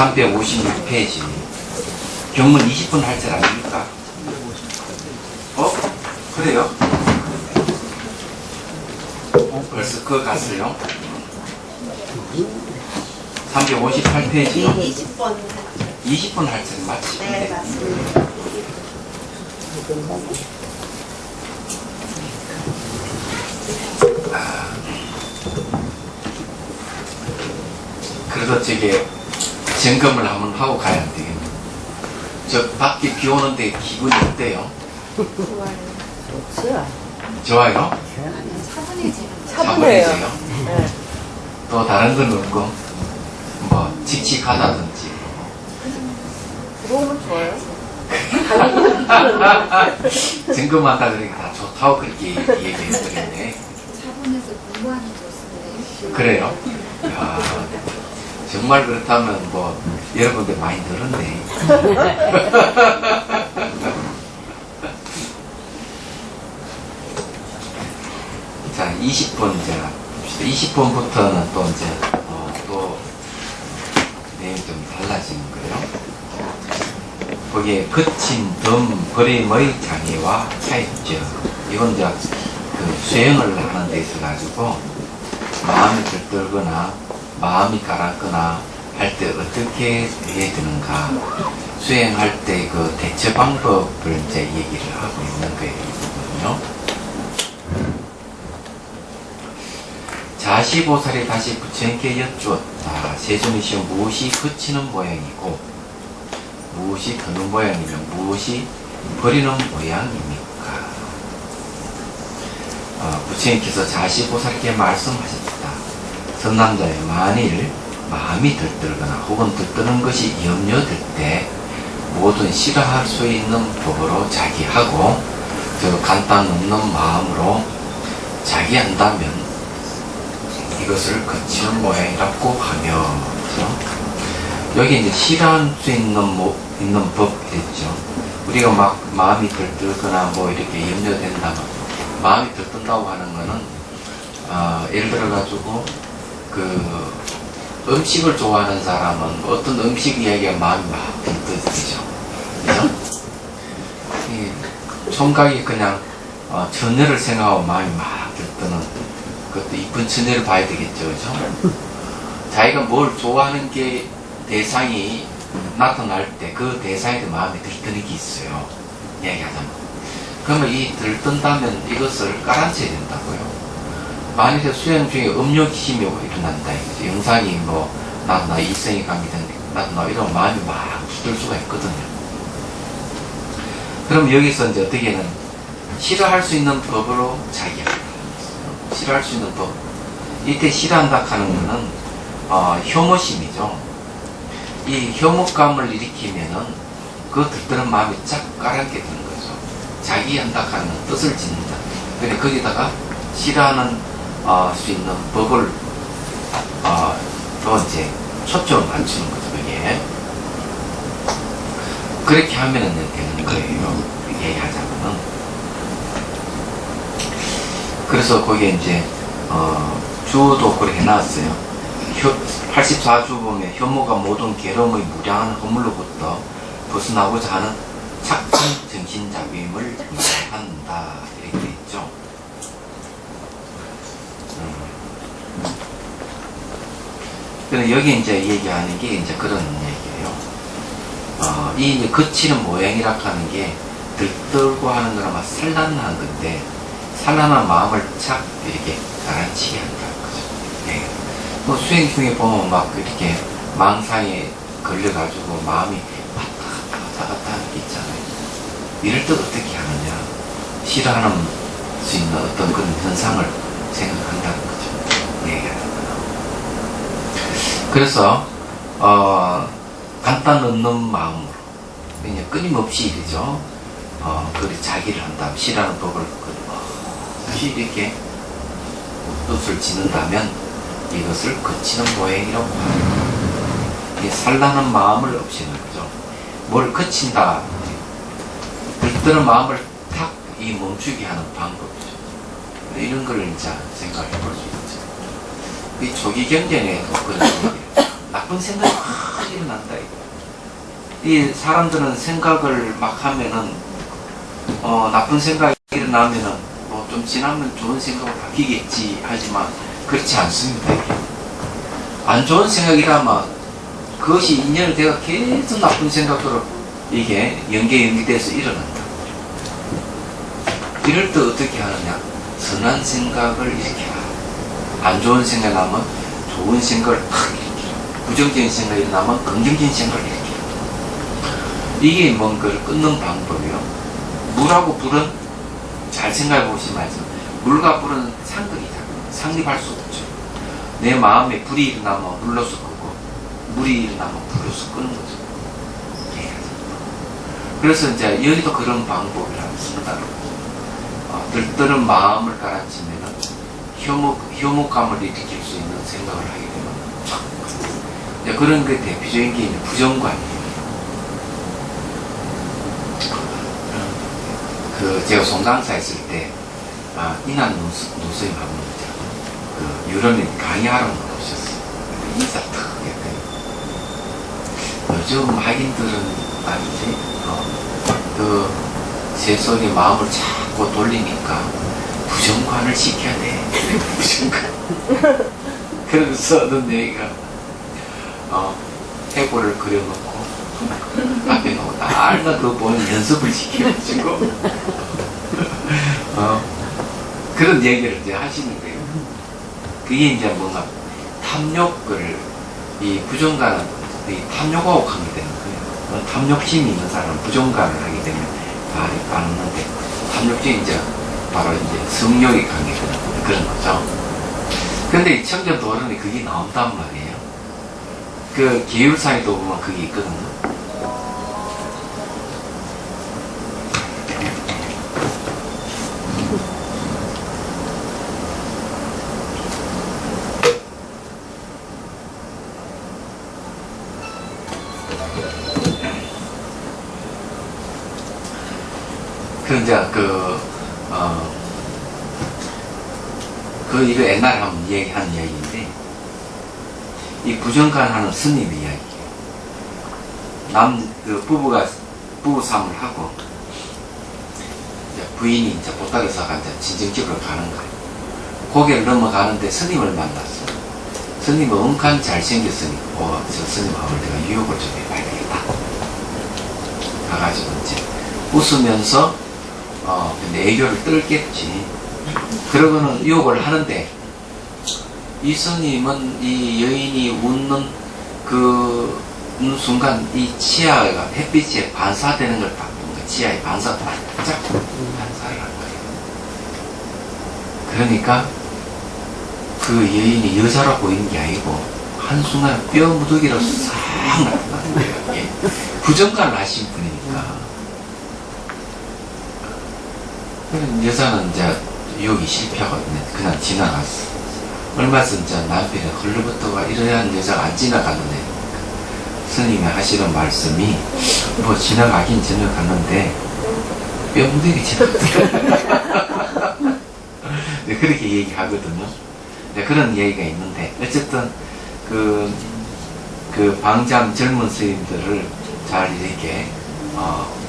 356페이지. 경문 20분 할 줄 아닙니까? 그래요? 벌써 그거 갔어요? 358페이지요? 20번. 20분 할 줄 맞지? 네, 맞습니다. 그래도 저게 점검을 한번 하고 가야 되겠네. 저 밖에 비 오는데 기분이 어때요? 좋아요. 좋아요? 차분해요. 차분해져요? 네. 또 다른 건 없고 뭐 칙칙하다든지 들어오면 좋아요. 점검한다 그러니까 다 좋다고 그렇게 얘기해버렸네. 차분해서 공부하는 좋습니다. 그래요? 야, 정말 그렇다면 뭐 여러분들 많이 늘었네. 자, 20분 이제 봅시다. 20분부터는 또 이제 또 내용이 좀 달라지는 거예요. 거기에 거친 덤 버림의 장애와 차입적, 이건 이제 그 수행을 하는 데 있어 가지고 마음이 들뜨거나 마음이 가라앉거나 할 때 어떻게 해야 되는가, 수행할 때 그 대처 방법을 이제 얘기를 하고 있는 거거든요. 자시보살이 다시 부처님께 여쭈었다. 세존이 시험 무엇이 그치는 모양이고 무엇이 드는 모양이면 무엇이 버리는 모양입니까? 부처님께서 자시보살께 말씀하셨다. 선남자의 만일 마음이 들뜨거나 혹은 들뜨는 것이 염려될 때 모든 싫어할 수 있는 법으로 자기하고 저 간단 없는 마음으로 자기한다면 이것을 거치는 모양이라고 하며, 그렇죠? 여기 이제 싫어할 수 있는 법이겠죠. 우리가 막 마음이 들뜨거나 뭐 이렇게 염려된다면, 마음이 들뜬다고 하는 거는 예를 들어 가지고 그 음식을 좋아하는 사람은 어떤 음식 이야기가 마음이 막 들뜨죠. 그죠? 총각이 그냥 처녀를 생각하고 마음이 막 들뜨는, 그것도 이쁜 처녀를 봐야 되겠죠. 그죠? 자기가 뭘 좋아하는 게 대상이 나타날 때 그 대상에도 마음이 들뜨는 게 있어요. 이야기하자면. 그러면 이 들뜬다면 이것을 깔아앉혀야 된다고요. 만약에 수행 중에 음료 기심이 일어난다 이거죠. 영상이 뭐 나도 이성이 감기된 나도 나 이런 마음이 막 들 수가 있거든요. 그럼 여기서 이제 어떻게는 싫어할 수 있는 법으로 자기가 싫어할 수 있는 법. 이때 싫어한다 하는 거는 혐오심이죠. 이 혐오감을 일으키면은 그 들뜨는 마음이 쫙 깔아앉게 되는 거죠. 자기 한다 하는 뜻을 짓는다. 근데 거기다가 싫어하는 수 있는 법을 또 이제 초점을 맞추는 거죠. 이게 그렇게 하면은 되는 거예요. 얘기하자면은. 그래서 거기에 이제 주도 그렇게 해놨어요. 84주 보면 혐오가 모든 괴로움의 무량한 허물로부터 벗어나고자 하는 착한 정신잡임을 말한다 이렇게 돼 있죠. 그래서 여기 이제 얘기하는 게 이제 그런 얘기예요. 이 이제 거치는 모양이라 하는 게 들뜨고 하는 거는 막 산란한 건데, 산란한 마음을 착 이렇게 가라앉히게 한다는 거죠. 네. 뭐 수행 중에 보면 막 이렇게 망상에 걸려가지고 마음이 왔다 갔다 하는 게 있잖아요. 이럴 때 어떻게 하느냐. 싫어하는 수 있는 어떤 그런 현상을 생각한다는 거죠. 네. 그래서 간단 없는 마음으로 그냥 끊임없이 그죠. 그 자기를 한다면 싫어하는 법을 끊임없이 이렇게 뜻을 짓는다면 이것을 거치는 모양이라고 합니다. 이 산란한 마음을 없애는 거죠. 뭘 거친다. 들뜨는 마음을 탁 이 멈추게 하는 방법이죠. 이런 걸 이제 생각해 볼 수 있죠. 이 조기 경전에도 그런 얘기예요. 나쁜 생각이 확 일어난다. 이 사람들은 생각을 막 하면은 나쁜 생각이 일어나면은 뭐 좀 지나면 좋은 생각으로 바뀌겠지 하지만 그렇지 않습니다. 이게. 안 좋은 생각이라면 그것이 인연이 돼가 계속 나쁜 생각으로 이게 연계돼서 일어난다. 이럴 때 어떻게 하느냐? 선한 생각을 일으켜라. 안 좋은 생각이 나면 좋은 생각을 팍 일으키라. 부정적인 생각이 일어나면 긍정적인 생각을 일으키라. 이게 뭔가를 끊는 방법이요. 물하고 불은 잘 생각해 보시면 알죠. 물과 불은 상극이다. 상립할 수 없죠. 내 마음에 불이 일어나면 물로서 끄고 물이 일어나면 불로서 끄는 거죠. 그래서 이제 여기도 그런 방법이라고 쓴다. 들뜨는 마음을 가라앉히면 효목감을 일으킬 수 있는 생각을 하게 되면 그런 게 대표적인 게 부정관이에요. 제가 송강사 했을 때 이난 노수임 한 분이죠. 유럽에 강의하러 오셨어요. 인사 탁 했더니 요즘 학인들은 아니지 제 속에 마음을 자꾸 돌리니까 부정관을 시켜야 돼. 부정관. 그러면서 하는 얘기가 해골을 그려놓고 앞에 놓고 날마다 그거 보면 연습을 시켜가지고 그런 얘기를 이제 하시는 거예요. 그게 이제 뭔가 탐욕을 이 부정관은 이 탐욕하고 관계되는 거예요. 탐욕심이 있는 사람은 부정관을 하게 되면 말이 빠는데 탐욕심이 이제 바로 이제 성욕이 관계되는 그런 거죠. 근데 이 청전도론에 그게 나온단 말이에요. 그 계율사에도 보면 그게 있거든요. 이거 옛날에 한번 얘기한 이야기인데, 이 부정관 하는 스님 이야기예요. 부부가 부부싸움을 하고, 이제 부인이 이제 보따리사가 이제 진정집으로 가는 거예요. 고개를 넘어가는데 스님을 만났어요. 스님은 엄청 잘생겼으니, 저 스님하고 내가 유혹을 좀 해봐야 되겠다. 가가지고 이제 웃으면서, 근데 애교를 떨겠지. 그러고는 유혹을 하는데, 이 스님은 이 여인이 웃는 그 순간 이 치아가 햇빛에 반사되는 걸 딱 보는 거예요. 치아에 반사가 반짝 반사를 한 거예요. 그러니까 그 여인이 여자로 보이는 게 아니고 한순간 뼈 무더기로 싹 나타나는 거예요. 예. 부정관을 하신 분이니까. 여자는 이제 유혹이 실패하고 그냥 지나갔어. 얼마 전 이제 남편이 헐르부터가 이러한 여자가 안 지나가는데 스님이 하시는 말씀이 뭐 지나가긴 지나갔는데 뼈무더기 지나갔다. 그렇게 얘기하거든요. 그런 얘기가 있는데 어쨌든 그 방장 젊은 스님들을 잘 이렇게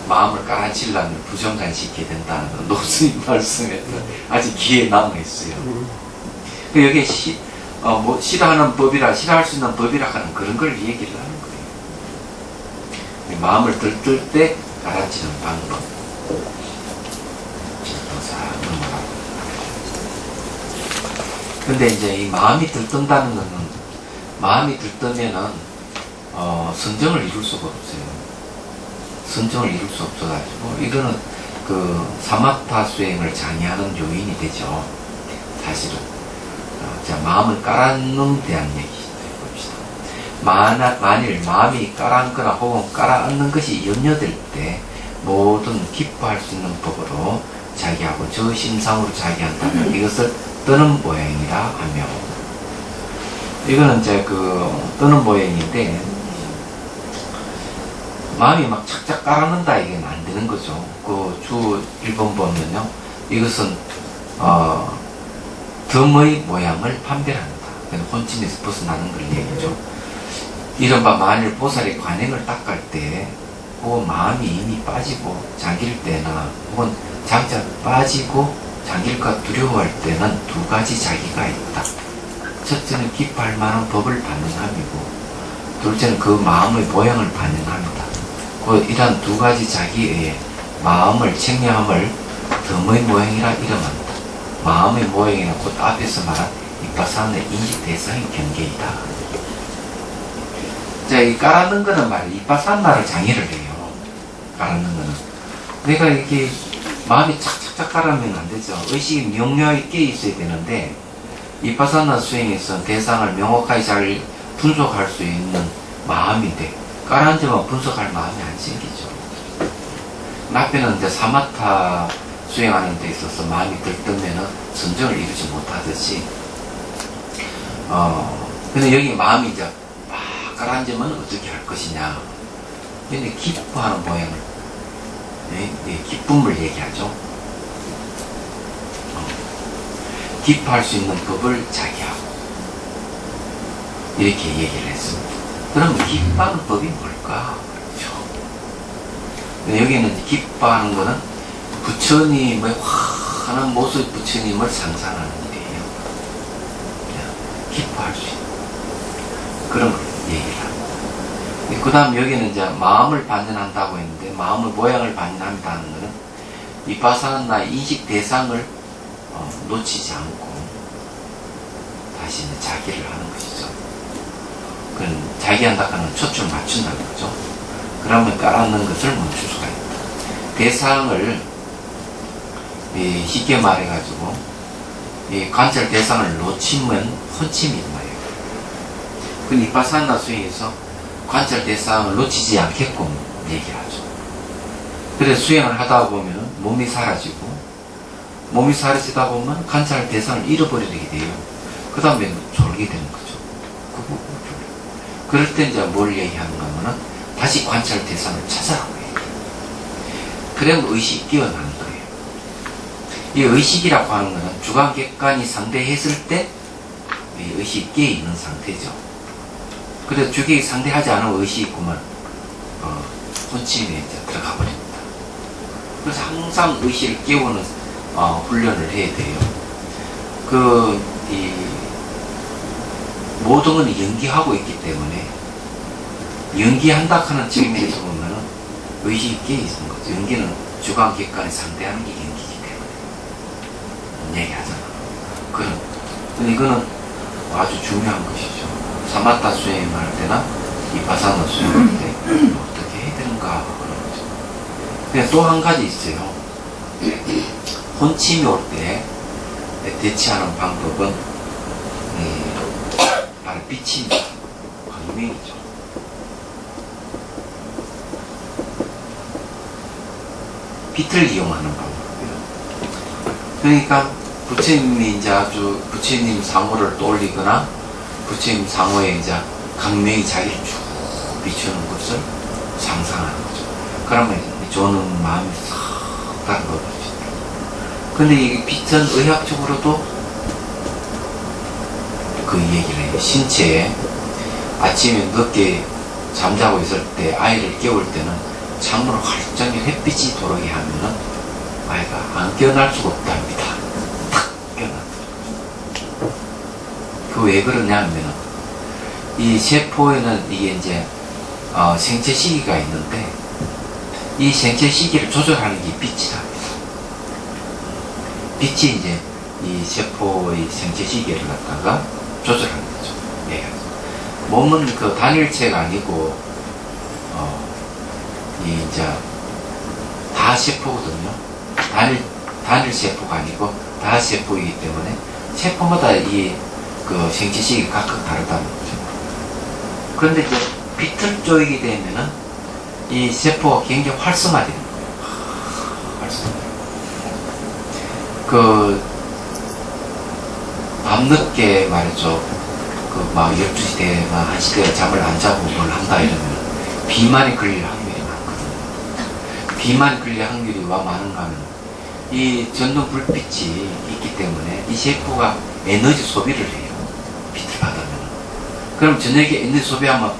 마음을 깔아치려면 부정관 시켜야 된다는 노스님 말씀에서 아직 귀에 남아있어요. 여기에 싫어하는 법이라, 싫어할 수 있는 법이라 하는 그런 걸 얘기를 하는 거예요. 마음을 들뜰 때 가라앉히는 방법. 근데 이제 이 마음이 들뜬다는 거는, 마음이 들뜨면은, 선정을 이룰 수가 없어요. 선정을 이룰 수 없어가지고, 이거는 그 사마타 수행을 장애하는 요인이 되죠. 사실은. 자, 마음을 깔아놓는 대한 얘기 봅시다. 만일 마음이 깔아앉거나 혹은 깔아앉는 것이 염려될 때 모든 기뻐할 수 있는 법으로 자기하고 저 심상으로 자기한다면 이것을 뜨는 모양이라 하며, 이거는 이제 뜨는 모양인데 마음이 막 착착 깔아놓는다 이게 안 되는 거죠. 주 1번 보면요, 이것은 덤의 모양을 판별합니다. 혼침에서 벗어나는 걸 얘기죠. 이른바 만일 보살이 관행을 닦을 때, 혹은 마음이 이미 빠지고 잠길 때나, 혹은 장자 빠지고 잠길까 두려워할 때는 두 가지 자기가 있다. 첫째는 기뻐할 만한 법을 받는 함이고, 둘째는 그 마음의 모양을 받는 함이다. 곧 이러한 두 가지 자기의 마음을 책량함을 덤의 모양이라 이름한다. 마음의 모양이나 곧 앞에서 말한 이빠사나의 인식 대상의 경계이다. 자, 이 깔아놓은 거는 말이야. 이빠사나를 장애를 해요. 깔아놓은 거는. 내가 이렇게 마음이 착착착 깔아놓으면 안 되죠. 의식이 명료하게 깨 있어야 되는데, 이빠사나 수행에서 대상을 명확하게 잘 분석할 수 있는 마음이 돼. 깔아앉으면 분석할 마음이 안 생기죠. 앞에는 이제 사마타 수행하는 데 있어서 마음이 들뜨면은 선정을 이루지 못하듯이, 근데 여기 마음이 이제 막 가라앉으면 어떻게 할 것이냐. 근데 기뻐하는 모양을, 기쁨을 얘기하죠. 기뻐할 수 있는 법을 자기하고, 이렇게 얘기를 했습니다. 그럼 기뻐하는 법이 뭘까? 그렇죠. 여기는 기뻐하는 거는 부처님의 환한 모습 부처님을 상상하는 일이에요. 기뻐할 수 있는 그런 얘기를 합니다. 그 다음 여기는 이제 마음을 반전한다고 했는데, 마음의 모양을 반전한다는 거는 이빠사나 인식 대상을 놓치지 않고 다시 이제 자기를 하는 것이죠. 그건 자기한다는 초점을 맞춘다는 거죠. 그러면 깔아놓는 것을 멈출 수가 있다. 대상을 쉽게 말해가지고 관찰 대상을 놓치면 혼침이 말이에요. 그 이빠사나 수행에서 관찰 대상을 놓치지 않게끔 얘기하죠. 그래서 수행을 하다 보면 몸이 사라지고, 몸이 사라지다 보면 관찰 대상을 잃어버리게 돼요. 그 다음에 졸게 되는 거죠. 그럴 때 이제 뭘 얘기하는가 하면은 다시 관찰 대상을 찾아라고 해요. 그러면 의식이 깨어나는 거예요. 이 의식이라고 하는 거는 주관 객관이 상대했을 때 의식이 깨어있는 상태죠. 그래서 주객이 상대하지 않은 의식이 있구만 혼침에 이제 들어가 버립니다. 그래서 항상 의식을 깨우는 훈련을 해야 돼요. 모든 건 연기하고 있기 때문에, 연기한다 하는 측면에서 보면 의식이 깨어있는 거죠. 연기는 주관 객관에 상대하는 게 연기이기 때문에 얘기하잖아. 근데 이거는 아주 중요한 것이죠. 사마타 수행할 때나 이빠사나 수행할 때 어떻게 해야 되는가 그런 거죠. 근데 또 한 가지 있어요. 혼침이 올 때 대처하는 방법은 바로 빛입니다. 광명이죠. 빛을 이용하는 방법이에요. 그러니까 부처님이 이제 아주 부처님 상호를 떠올리거나 부처님 상호에 이제 강명이 자기를 쭉 비추는 것을 상상하는 거죠. 그러면 저는 마음이 싹 다른 걸 볼 수 있다. 근데 이 빛은 의학적으로도 그 얘기를 해요. 신체에 아침에 늦게 잠자고 있을 때 아이를 깨울 때는 창문을 활짝 햇빛이 들어오게 하면은 아이가 안 깨어날 수가 없답니다. 탁 깨어난다. 그 왜 그러냐면은 이 세포에는 이게 이제 생체 시기가 있는데, 이 생체 시기를 조절하는 게 빛이랍니다. 빛이 이제 이 세포의 생체 시기를 갖다가 조절하는 거죠. 예. 몸은 그 단일체가 아니고, 이제 다 세포거든요. 단일 세포가 아니고 다 세포이기 때문에 세포마다 이 그 생체 시기가 각각 다르다는 거죠. 그런데 이제 빛을 쪼이게 되면은 이 세포가 굉장히 활성화되는 거예요. 활성화. 밤늦게 말이죠. 막 12시 대나 1시 대 잠을 안 자고 뭘 한다 이러면 비만이 걸릴 확률이 많거든요. 비만이 걸릴 확률이 왜 많은가 하면 이 전동 불빛이 있기 때문에 이 세포가 에너지 소비를 해요. 빛을 받으면. 그럼 저녁에 에너지 소비하면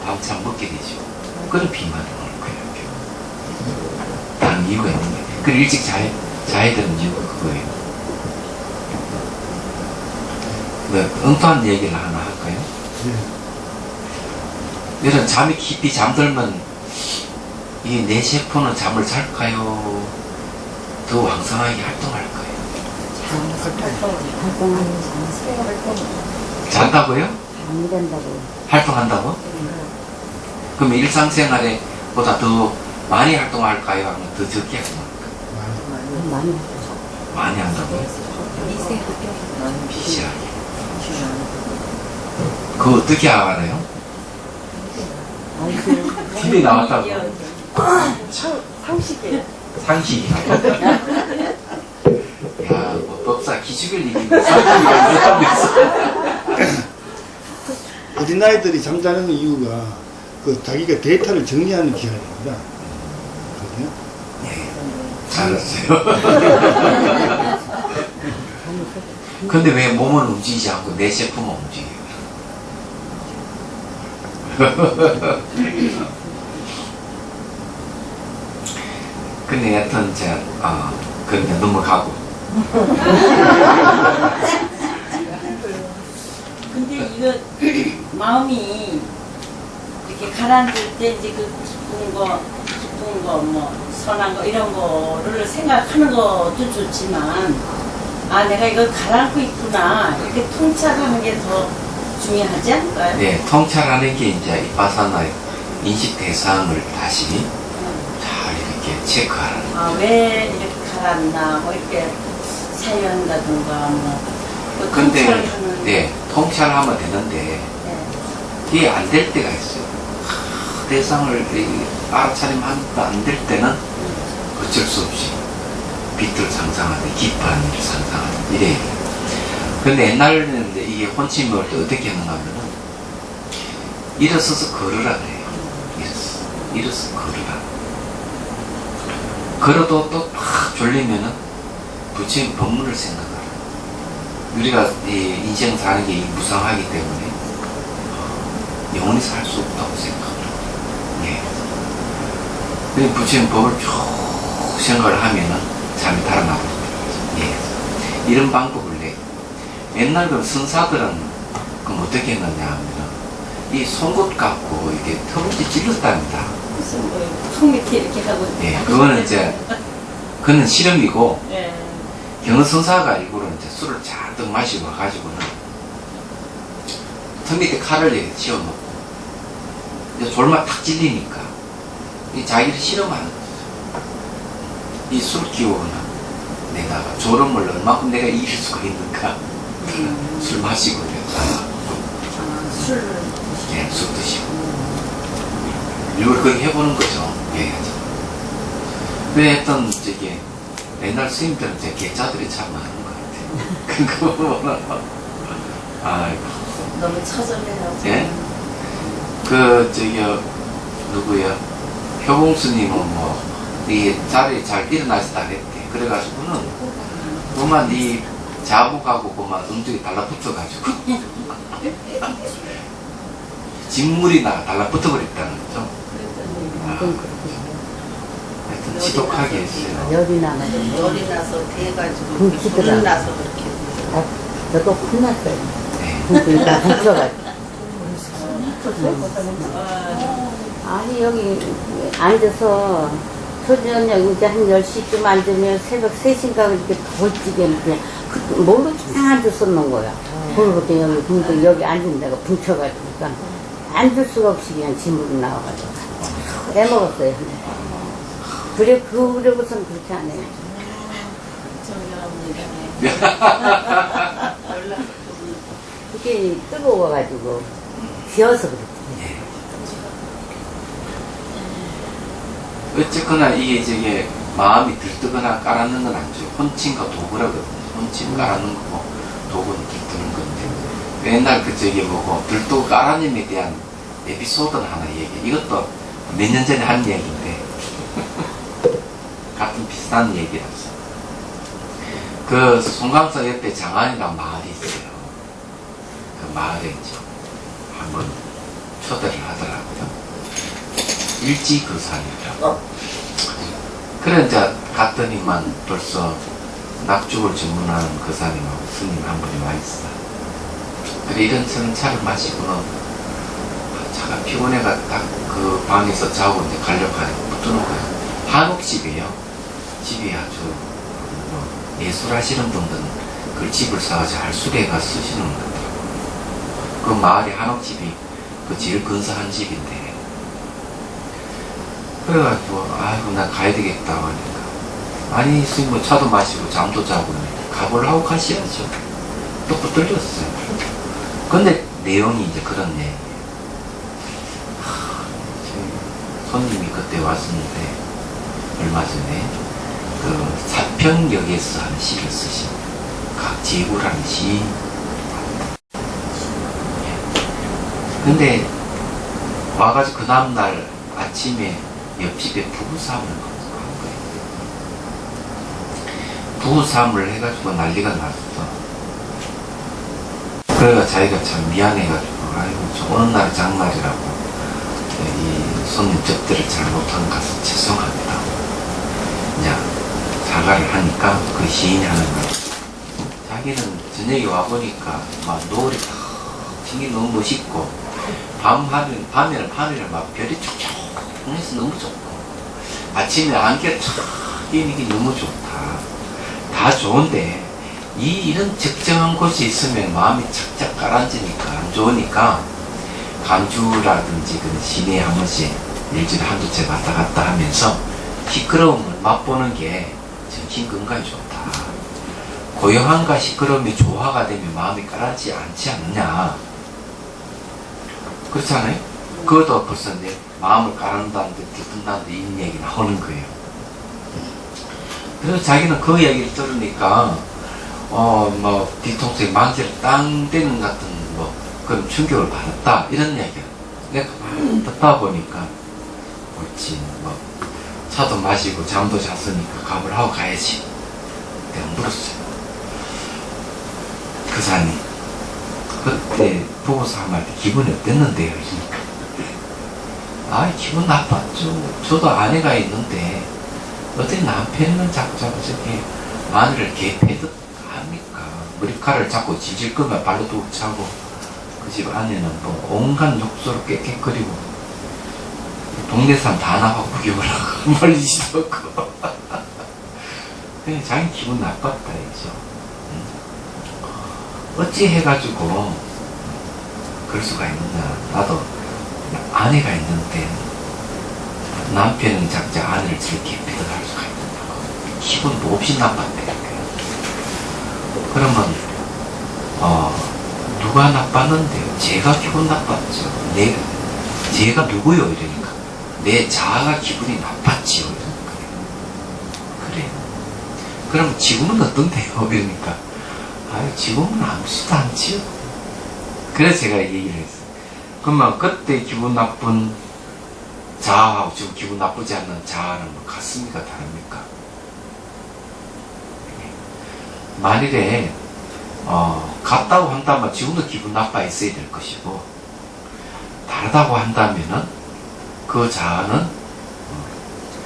밤참 먹게 되죠. 그런 비만이 오는 거예요. 다른 이유가 있는 거예요. 그리고 일찍 자야 되는 이유가 그거예요. 엉뚱한 얘기를 하나 할까요? 이런 잠이 깊이 잠들면 이 뇌세포는 잠을 잘까요? 더 왕성하게 활동할까요? 잔다고요? 안 된다고. 활동한다고? 그럼 일상생활에 보다 더 많이 활동할까요? 아니면 더 적게 활동할까요? 많이. 많이 한다고요? 비실하게. 그거 어떻게 알아요? TV에 나왔다고? 상식이에요. 상식이라고? 야, 뭐 법사 기죽을 이기고 상식이라고 있어. 어린아이들이 잠자는 이유가 그 자기가 데이터를 정리하는 기간입니다. 그렇거든요. 알았어요. 근데 왜 몸은 움직이지 않고 내 세포만 움직여요? 근데 여튼 그런데 넘어가고. 근데 이거 마음이 이렇게 가라앉을 때 이제 그 기쁜 거, 뭐 선한 거 이런 거를 생각하는 것도 좋지만 내가 이걸 가라앉고 있구나 이렇게 통찰하는 게 더 중요하지 않을까요? 네, 통찰하는 게 이제 이파사나 인식 대상을 다시 잘 이렇게 체크하는. 왜 이렇게 가라앉나 뭐 이렇게 사유한다든가 뭐 근데 통찰하는. 네, 통찰하면 되는데 네. 이게 안 될 때가 있어요. 대상을 알아차리면 안 될 때는 어쩔 수 없이 빛을 상상하는데 깊은 일을 상상하는 이래요. 근데 옛날에는 이제 이게 혼침이 올 때 어떻게 하는가 하면은 일어서서 걸으라 그래요. 일어서 걸으라. 걸어도 또 팍 졸리면은 부처님 법문을 생각하라. 우리가 이 인생 사는 게 무상하기 때문에 영원히 살 수 없다고 생각합니다. 예. 근데 부처님 법을 쭉 생각을 하면은 잠이 달아나버립니다. 예. 이런 방법을 내. 옛날 그 선사들은 그럼 어떻게 했느냐 하면은 이 송곳 갖고 이렇게 턱없이 찔렀답니다. 무슨 뭐통 밑에 이렇게 하고. 예. 그거는 이제 그는 실험이고 예. 경은선사가 일부러 이제 술을 잔뜩 마시고 와가지고는 턱 밑에 칼을 이렇게 치워놓고 이제 졸마 탁 찔리니까 이 자기를 실험하는 거죠. 이 술 기호는 내다가 졸음을 얼마큼 내가 이길 수가 있는가. 술 마시고 술을. 예, 술 드시고 일부러 그렇게 해보는 거죠. 예. 왜 했던 저기 옛날 스님들은 제 계자들이 참 많은 것 같아요. 그거 보면 아이고. 너무 처절해요. 예? 누구야? 효봉스님은 뭐, 이 자리에 잘 일어나지도 않았대. 그래가지고는, 그만 네 자복하고 그만 엉덩이 달라붙어가지고, 진물이 달라붙어 버렸다는 거죠. 하여튼 지독하게 했어요. 열이 나면 열이 나서 돼가지고 굶기더라. 불 나서 그렇게 저도 혼났어요. 네. 그러니까 훔쳐가지고. 아니 여기 앉아서 소주연장 이제 한 10시쯤 앉으면 새벽 3시인가 이렇게 벌찌게 그냥 뭘로 그냥 앉았었는 거야. 그러고 여기 근데 여기 앉은 데가 붕쳐가지고 앉을 수가 없이 그냥 짐으로 나와가지고 애먹었어요. 그러고선 그렇게 안 해요. 그게 뜨거워가지고 비어서 그랬지. 어쨌거나 이게 저게 마음이 들뜨거나 깔아놓는 건 안 좋아요. 혼침과 도구라거든요. 혼침 깔아놓는 거고 도구는 들뜨는 건데 옛날 그 저기 뭐고 들뜨고 깔아님에 대한 에피소드는 하나 얘기해. 이것도 몇 년 전에 한 얘기인데 같은 비슷한 얘기라서 그 송강서 옆에 장안이라는 마을이 있어요. 그 마을에 이제 한번 초대를 하더라고요. 일지 그 산이더라고. 그래 이제 갔더니만 벌써 낙죽을 주문하는 그 산님하고 스님 한 분이 와 있어. 그래 이런 차를 마시고는 차가 피곤해가 딱 그 방에서 자고 이제 가려고 하니까 붙드는 거야. 한옥집이에요. 집이 아주 뭐 예술하시는 분들은 그 집을 사가지고 알수리해가 쓰시는 거더라고. 그 마을에 한옥집이 그 제일 근사한 집인데. 그래가지고 아이고 나 가야 되겠다 하니까 아니 스님 뭐 차도 마시고 잠도 자고 각오를 하고 가셔야죠. 또 붙들렸어요. 근데 내용이 이제 그런 얘기예요. 손님이 그때 왔었는데 얼마 전에 그 사평역에서 하는 시를 쓰신 각지구라는 시. 근데 와가지고 그 다음날 아침에 옆집에 부부싸움을 한 거예요. 부부싸움을 해가지고 난리가 났어. 그래가 자기가 참 미안해가지고 아이고 저 어느 날 장날이라고 이 손님 접대를 잘못한 것 같아서 죄송합니다. 그냥 사과를 하니까 그 시인이 하는 거야. 자기는 저녁에 와보니까 막 노을이 탁 튀기 너무 멋있고 밤에는 하늘에 막 별이 촉촉해서 너무 좋고 아침에 안개가 탁 끼는 게 너무 좋다. 다 좋은데 이런 적정한 곳에 있으면 마음이 착착 가라앉으니까 안 좋으니까 감주라든지 그 시내에 한 번씩 일주일에 한두 채 왔다 갔다 하면서 시끄러움을 맛보는 게 정신 건강에 좋다. 고요함과 시끄러움이 조화가 되면 마음이 가라앉지 않지 않느냐. 그렇잖아요? 그것도 벌써 내 마음을 가라앉는다는데 듣는다는데 이 얘기 나오는 거예요. 그래서 자기는 그 얘기를 들으니까 뭐 뒤통수에 망치를 땅 때는 같은 뭐 그런 충격을 받았다 이런 얘기야. 내가 듣다 보니까 옳지 뭐 차도 마시고 잠도 잤으니까 값을 하고 가야지. 내가 물었어요. 그 사람이 그때 부부싸움할 때 기분이 어땠는데요? 그러니까 아 기분 나빴죠. 저도 아내가 있는데 어떻게 남편은 자꾸 저렇게 마늘을 개패듯 합니까? 머리카락을 자꾸 질질 끄면 발로 뚝 차고 그 집 안에는 뭐 온갖 욕설을 꽥꽥거리고 동네 사람 다 나가고 구경을 하고 멀리지도 않고 그냥 자기 기분 나빴다 이죠. 어찌 해가지고 그럴 수가 있느냐. 나도 아내가 있는데 남편은 작자 아내를 저렇게 배도할 수가 있느냐고 기분 몹시 나빴대. 그러면 누가 나빴는데요? 제가 기분 나빴죠. 제가 누구요? 이러니까 내 자아가 기분이 나빴지요. 이러니까 그래요. 그럼 지금은 어떤데요? 이러니까 지금은 아무렇지도 않지요. 그래서 제가 얘기를 했어요. 그러면 그때 기분 나쁜 자아하고 지금 기분 나쁘지 않는 자아는 뭐 같습니까? 다릅니까? 만일에 같다고 한다면 지금도 기분 나빠 있어야 될 것이고 다르다고 한다면은 그 자아는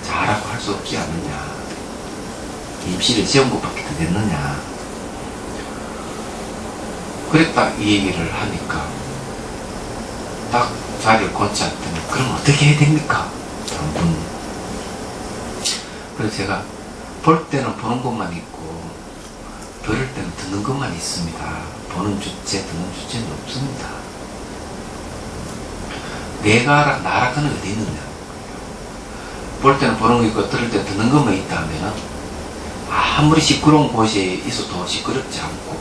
자아라고 할 수 없지 않느냐. 임시를 지은 것밖에 더 됐느냐. 그래 딱 이 얘기를 하니까 딱 자리를 권치했더니 그럼 어떻게 해야 됩니까? 당분. 그래서 제가 볼 때는 보는 것만 있고 들을 때는 듣는 것만 있습니다. 보는 주체, 듣는 주체는 없습니다. 내가 나라 하는 어디 있느냐. 볼 때는 보는 거 있고 들을 때는 듣는 것만 있다 하면은 아무리 시끄러운 곳에 있어도 시끄럽지 않고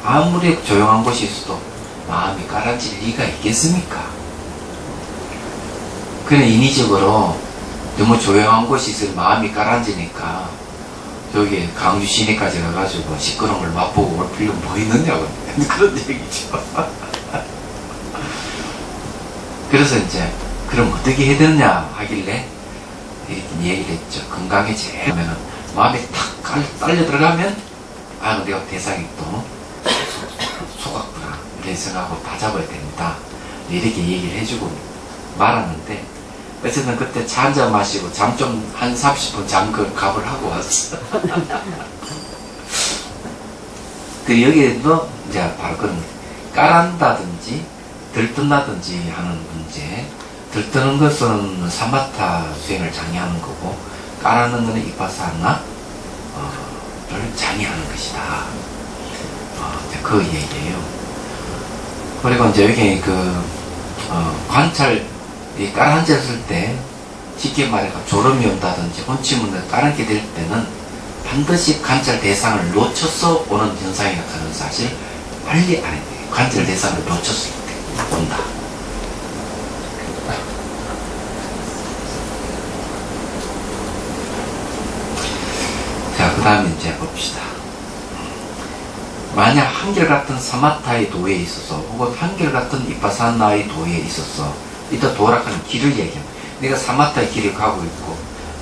아무리 조용한 곳에 있어도 마음이 가라앉을 리가 있겠습니까? 그냥 인위적으로 너무 조용한 곳에 있으면 마음이 가라앉으니까 여기 강주 시내까지 가가지고 시끄러운 걸 맛보고 올 필요 뭐 있느냐고 그런 얘기죠. 그래서 이제 그럼 어떻게 해야 되느냐 하길래 이렇게 얘기를 했죠. 건강해지 하면은 마음이 탁 딸려 들어가면 내가 대상이 또 속았구나 이런 생각하고 다 잡아야 됩니다. 이렇게 얘기를 해주고 말하는데 어쨌든 그때 차 한 잔 마시고 잠 좀 한 30분 잠갑을 하고 왔어. 그 여기에도 이제 바로 그런 까란다든지 들뜬다든지 하는 문제. 들뜨는 것은 사마타 수행을 장애하는 거고, 까라는 것은 이파사나를 장애하는 것이다. 이제 그 얘기예요. 그리고 이제 여기 관찰, 이 까란지를 쓸 때, 쉽게 말해 졸음이 온다든지 혼침을 까랑게 될 때는 반드시 관찰 대상을 놓쳐서 오는 현상이라고 하는 사실 빨리 알아야 돼요. 관찰 대상을 놓쳤을 때 온다. 자, 그 다음에 이제 봅시다. 만약 한결같은 사마타의 도에 있어서 혹은 한결같은 이파사나의 도에 있어서 이따 도락하는 길을 얘기합니다. 내가 사마타의 길을 가고 있고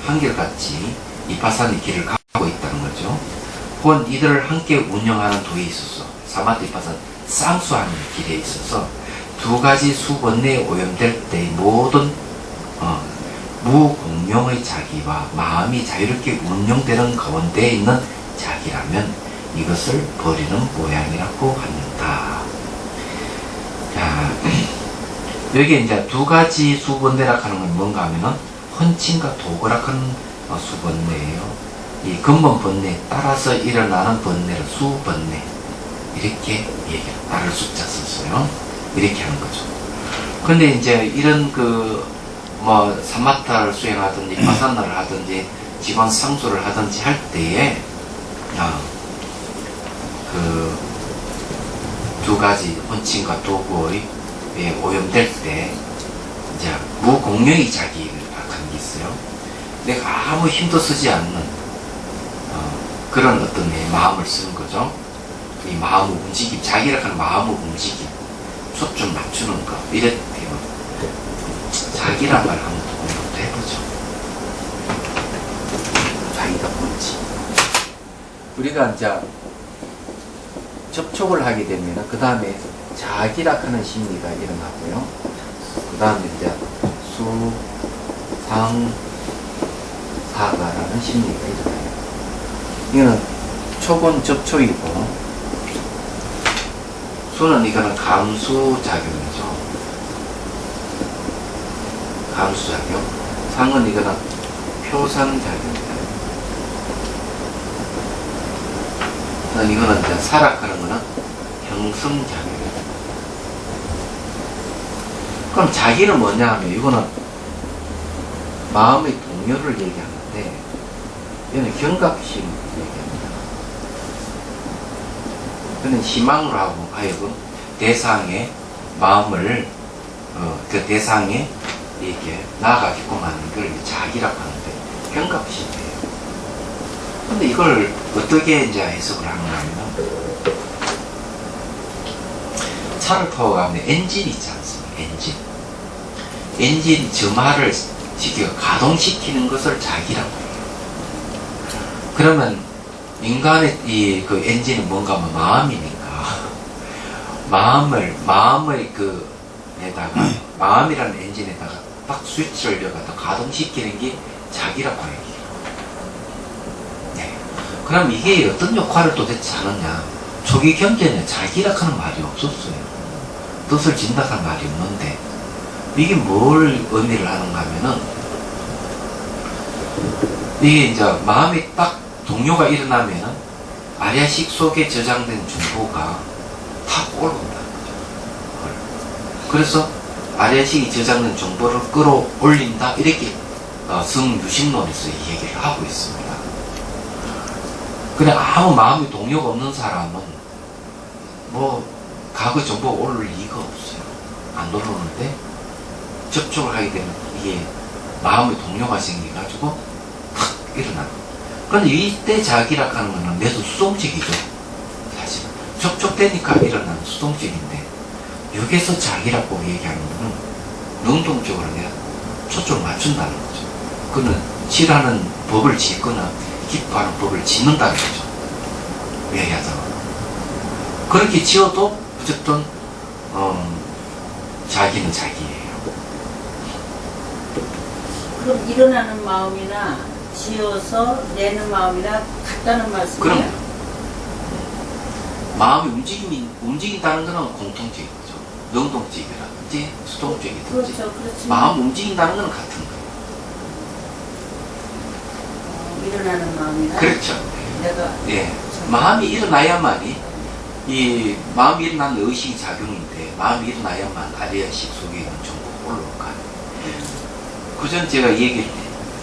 한결같이 이파사나의 길을 가고 있다는 거죠. 혹은 이들을 함께 운영하는 도에 있어서 사마타 이파사나 쌍수하는 길에 있어서 두 가지 수번뇌에 오염될 때의 모든 무공용의 자기와 마음이 자유롭게 운영되는 가운데 있는 자기라면 이것을 버리는 모양이라고 합니다. 자, 여기 이제 두 가지 수번뇌라 하는 건 뭔가 하면은 헌침과 도거라 하는 수번뇌예요. 이 근본 번뇌에 따라서 일어나는 번뇌를 수번뇌 이렇게 얘기해요. 따를 숫자 썼어요. 이렇게 하는 거죠. 근데 이제 이런 사마타를 수행하든지 파사나를 하든지 지방 상수를 하든지 할 때에 두 가지 헌침과 도구의 오염될 때 이제 무공명의 자기를 하는 게 있어요. 내가 아무 힘도 쓰지 않는 그런 어떤 내 마음을 쓰는 거죠. 이 마음의 움직임, 자기라 하는 마음의 움직임, 초점 맞추는 거 이래 되면 자기란 말 한번 공부도 해보죠. 자기가 뭔지. 우리가 이제 접촉을 하게 되면 그 다음에 자기라 하는 심리가 일어나고요. 그 다음에 이제 수상사가라는 심리가 일어나요. 이거는 초본 접촉이고, 수는 이거는 감수작용이죠. 감수작용. 상은 이거는 표상작용입니다. 이거는 이제 사락하는 거는 형성작용입니다. 그럼 자기는 뭐냐 하면 이거는 마음의 동요를 얘기하는데 얘는 경각심 얘기합니다. 그는 희망으로 하고 하여금 대상의 마음을 그 대상에 이렇게 나아가게끔 하는 걸 자기라고 하는데 경각심이에요. 근데 이걸 어떻게 이제 해석을 하느냐 하면 차를 타고 가면 엔진이 있지 않습니까? 엔진 점화를 가동시키는 것을 자기라고 해요. 그러면 인간의 그 엔진은 뭔가 하면 마음이니까 마음의 마음이라는 엔진에다가 딱 스위치를 열어서 가동시키는 게 자기라고 해요. 네. 그럼 이게 어떤 역할을 도대체 하느냐? 초기 경제는 자기라 하는 말이 없었어요. 뜻을 진다 하는 말이 없는데 이게 뭘 의미를 하는가 하면은 이게 이제 마음이 딱 동요가 일어나면은 아리아식 속에 저장된 정보가 탁 올라온다는 거죠. 그래서 아리아식이 저장된 정보를 끌어올린다 이렇게 성유식론에서 이 얘기를 하고 있습니다. 그래 아무 마음의 동요가 없는 사람은 과거 정보가 오를 리가 없어요. 안 오르는데 접촉을 하게 되면 이게 마음의 동요가 생겨가지고 탁 일어나는. 그런데 이때 자기라 하는 거는 매우 수동적이죠. 사실 접촉되니까 일어나는 수동적인데 여기서 자기라고 얘기하는 거는 능동적으로 내가 초점을 맞춘다는 거죠. 그는 지라는 법을 짓거나 기뻐하는 법을 짓는다는 거죠. 얘기하자면 그렇게 지어도 어쨌든 자기는 자기예요. 그럼 일어나는 마음이나 지어서 내는 마음이나 같다는 말씀이에요? 그럼 마음이 움직인다는 거는 공통적인 거죠. 능동적이라든지 수동적이든지 그렇죠. 그렇지만 마음 움직인다는 건 같은 거예요. 일어나는 마음이나 그렇죠. 내가 예, 마음이 일어나야만이 이 마음이 일어나는 의식이 작용인데 마음이 일어나야만 아리아식 속에 있는 정보가 올라가요. 그전 제가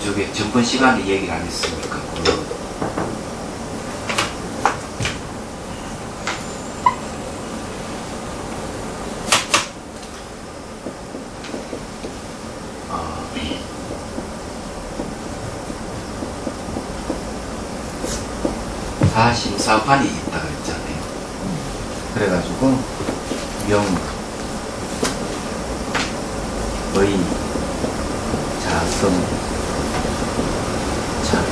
저게 전번 시간에 얘기를 안 했으니까 사심사관이 있다 그랬잖아요. 그래가지고 명, 의, 자성, 차별.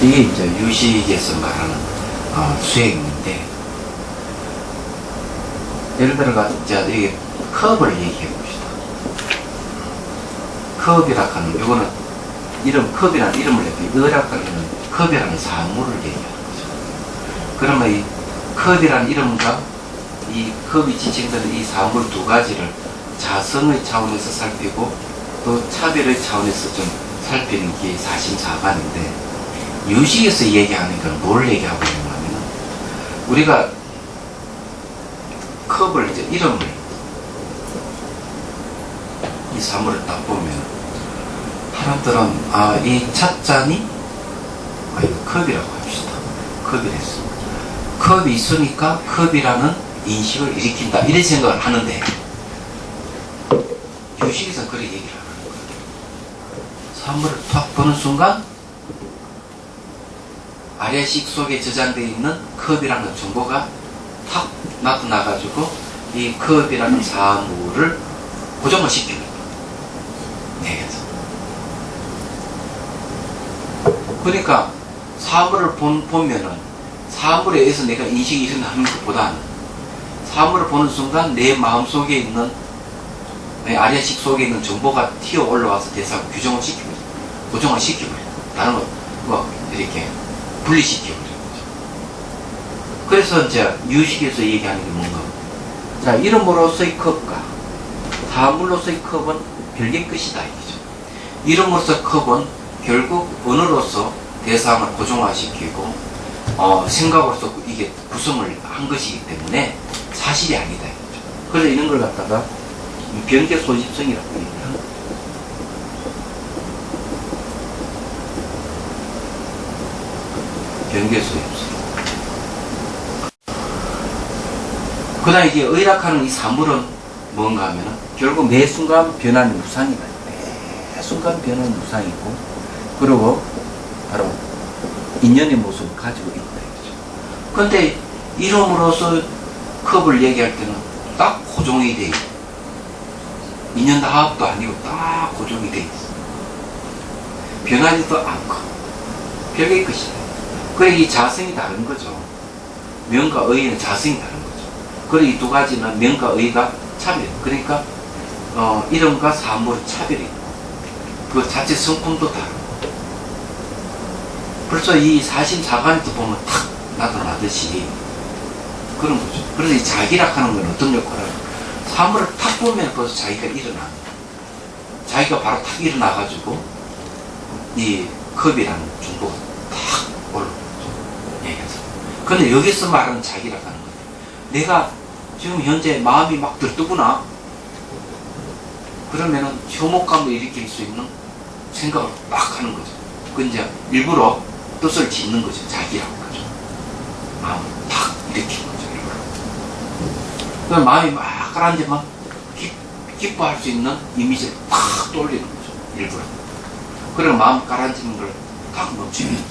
이게 이제 유식에서 말하는 수행인데, 예를 들어가 자 여기 컵을 얘기해 봅시다. 컵이라 하는 이거는 컵이라는 이름을 내고 의락하는 컵이라는 사물을 얘기하는 거죠. 그러면 이 컵이라는 이름과 이 컵이 지칭되는 이 사물 두 가지를 자성의 차원에서 살피고 또 차별의 차원에서 좀 살피는 게 사심사관인데, 유식에서 얘기하는 건 뭘 얘기하고 있냐면, 우리가 컵을 이제 이름을 이 사물을 딱 보면 사람들은 이 찻잔이 이거 컵이라고 합시다. 컵이랬어. 컵이 있으니까 컵이라는 인식을 일으킨다 이런 생각을 하는데, 유식에서 그렇게 얘기를 하는 거예요. 사물을 탁 보는 순간 아래식 속에 저장되어 있는 컵이라는 정보가 탁 나타나가지고 이 컵이라는 사물을 고정을 시키는 거예요. 그러니까 사물을 보면은 사물에 의해서 내가 인식이 일어나는 것보다는 사물을 보는 순간 내 마음속에 있는 아리아식 속에 있는 정보가 튀어 올라와서 대사를 규정을 시키고 고정을 시키고 다른 거 이렇게 분리시키고 그래서 이제 유식에서 얘기하는 게 뭔가, 자, 이름으로서의 컵과 사물로서의 컵은 별개의 것이다 이거죠. 이름으로서 컵은 결국 언어로서 대상을 고정화시키고 생각으로서 이게 구성을 한 것이기 때문에 사실이 아니다 이거죠. 그래서 이런 걸 갖다가 변개 소집성이라고 얘기합니다. 변개 소집성. 그 다음에 이게 의락하는 이 사물은 뭔가 하면은 결국 매 순간 변하는 우상이다. 매 순간 변하는 우상이고, 그리고 바로 인연의 모습을 가지고 있다 이거죠. 그런데 이름으로서 컵을 얘기할 때는 딱 고정이 돼 있어. 인연 다합도 아니고 딱 고정이 돼 있어. 변하지도 않고 별개의 것이다. 그래 이 자성이 다른 거죠. 명과 의는 자성이 다른 거죠. 그래 이 두 가지는 명과 의가 차별. 그러니까 이름과 사물은 차별이 있고 그 자체 성품도 다르고. 벌써 이 사심사관에도 보면 탁 나타나듯이 그런 거죠. 그래서 이 자기락 하는 건 어떤 역할을 하는, 사물을 탁 보면 벌써 자기가 일어나. 자기가 바로 탁 일어나가지고 이 컵이라는 정보가 탁 올라오죠. 얘기해서. 근데 여기서 말하는 자기락 하는 거예요. 내가 지금 현재 마음이 막 들뜨구나. 그러면은 혐오감을 일으킬 수 있는 생각을 딱 하는 거죠. 그 이제 일부러 뜻을 짓는 거죠. 자기라고 하죠. 마음을 탁 일으키는 거죠. 일부러. 그 마음이 막 가라앉으면 기뻐할 수 있는 이미지를 탁 돌리는 거죠. 일부러. 그리고 마음 가라앉는 걸 탁 멈추는 거죠.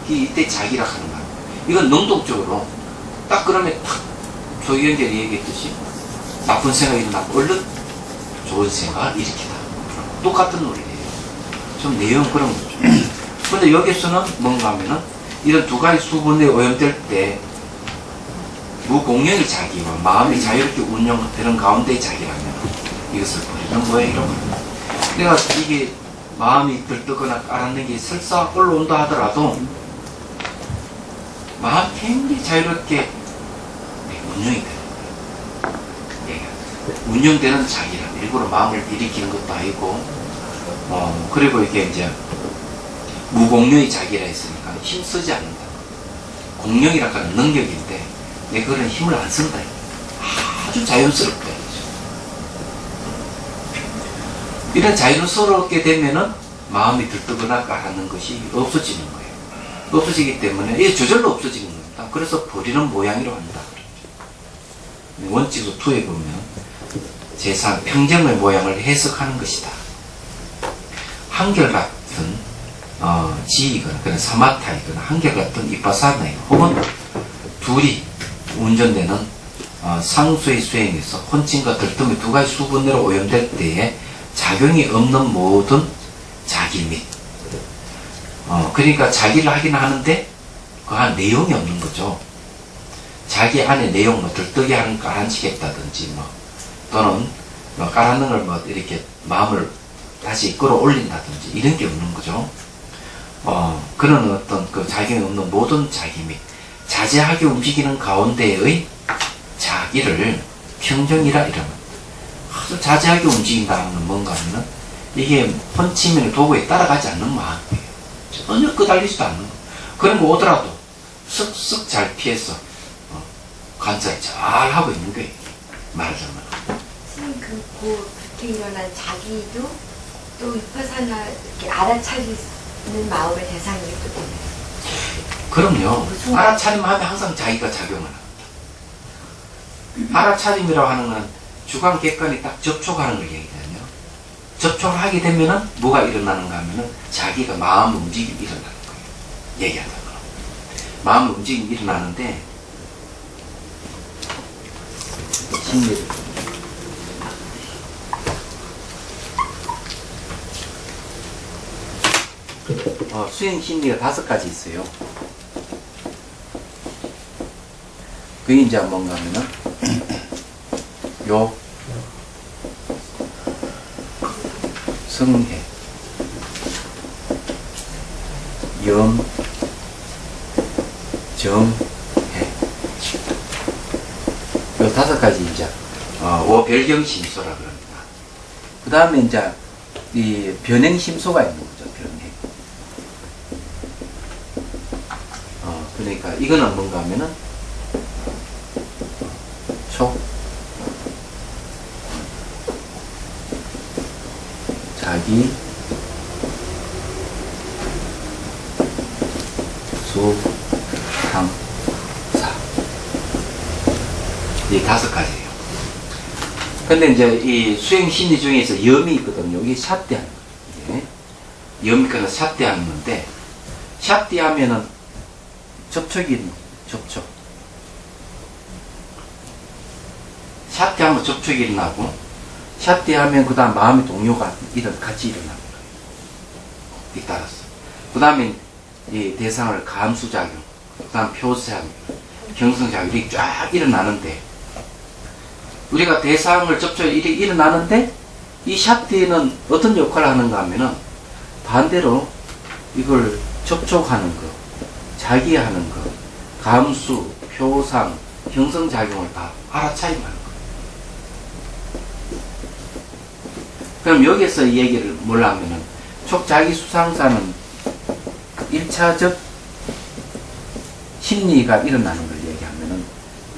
이때 자기라 하는 거예요. 이건 능동적으로 딱 그러면 탁 조희연결이 얘기했듯이 나쁜 생각이 일어나고 얼른 좋은 생각을 일으키다. 똑같은 논리예요. 좀 내용 그런 거죠. 근데 여기서는 뭔가 하면은 이런 두 가지 수분에 오염될 때 무공연의 자기와 마음이 자유롭게 운영되는 가운데의 자기라면 이것을 버리는 모양이라고 합니다. 내가 이게 마음이 들뜨거나 깔아는 게 설사 올라온다 하더라도 마음 굉장히 자유롭게 운영이 되는 거예요. 예. 운영되는 자기란 일부러 마음을 일으키는 것도 아니고 그리고 이게 이제 무공룡의 자기라 했으니까 힘쓰지 않는다. 공룡이라 하는 능력인데 내가 그런 힘을 안 쓴다. 아주 자연스럽다. 이런 자연스럽게 되면은 마음이 들뜨거나 깔아는 것이 없어지는 거예요. 없어지기 때문에 이게 저절로 없어지는 겁니다. 그래서 버리는 모양이라고 합니다. 원칙 2에 보면 제3 평정의 모양을 해석하는 것이다. 한결같은 지이거나 그런 사마타이거나 한결같은 이빠사나이 혹은 둘이 운전되는 상수의 수행에서 혼침과 들뜸의 두 가지 수분으로 오염될 때에 작용이 없는 모든 자기 및 그러니까 자기를 하긴 하는데 그 한 내용이 없는 거죠. 자기 안에 내용 들뜨게 하는 깔아치겠다든지 또는 깔아는 걸 이렇게 마음을 다시 끌어올린다든지 이런 게 없는 거죠. 그런 어떤 그 작용이 없는 모든 자기 및 자제하게 움직이는 가운데의 자기를 평정이라 이러면 아주 자제하게 움직인다 하면 뭔가 하면은 이게 혼치면의 도구에 따라가지 않는 마음이에요. 전혀 끄달리지도 않는 거. 그런 거 오더라도 쓱쓱 잘 피해서 관찰 잘 하고 있는 거예요. 말하자면. 선생님 그렇게 일어난 자기도 또 위파사나 이렇게 알아차리는 마음의 대상이 또 되네요. 그럼요. 알아차림하면 항상 자기가 작용을 합니다. 알아차림이라고 하는 건 주관 객관이 딱 접촉하는 걸 얘기하거든요. 접촉을 하게 되면은 뭐가 일어나는가 하면은 자기가 마음 움직임이 일어나는 거예요. 얘기하다 보면. 마음 움직임이 일어나는데 심리를 수행 심리가 5가지 있어요. 그게 이제 뭔가 하면은 요 성해 염 정해 요 5가지 이제 오별경심소라 그럽니다. 그 다음에 이제 이 변행심소가 있는 거죠. 변행. 그러니까 이거는 뭔가 하면은 자기 수 상 사 이 5가지예요. 근데 이제 이 수행 심리 중에서 염이 있거든요. 이게 샷대하는 거예요. 염이거나 샷대하는 건데 샷대하면은 접촉이 접촉. 샷대하면 접촉이 일어나고 샷대하면 그 다음 마음의 동요가 같이 일어나는 거예요. 잇따라서. 그 다음에 이 대상을 감수작용, 그 다음 표수작용, 경성작용이 쫙 일어나는데 우리가 대상을 접촉해 일어나는데 이 샷대는 어떤 역할을 하는가 하면은 반대로 이걸 접촉하는 거, 자기 하는 거, 감수, 표상, 형성작용을 다 알아차림하는 거예요. 그럼 여기서 이 얘기를 뭘 하면은 촉자기 수상사는 1차적 심리가 일어나는 걸 얘기하면은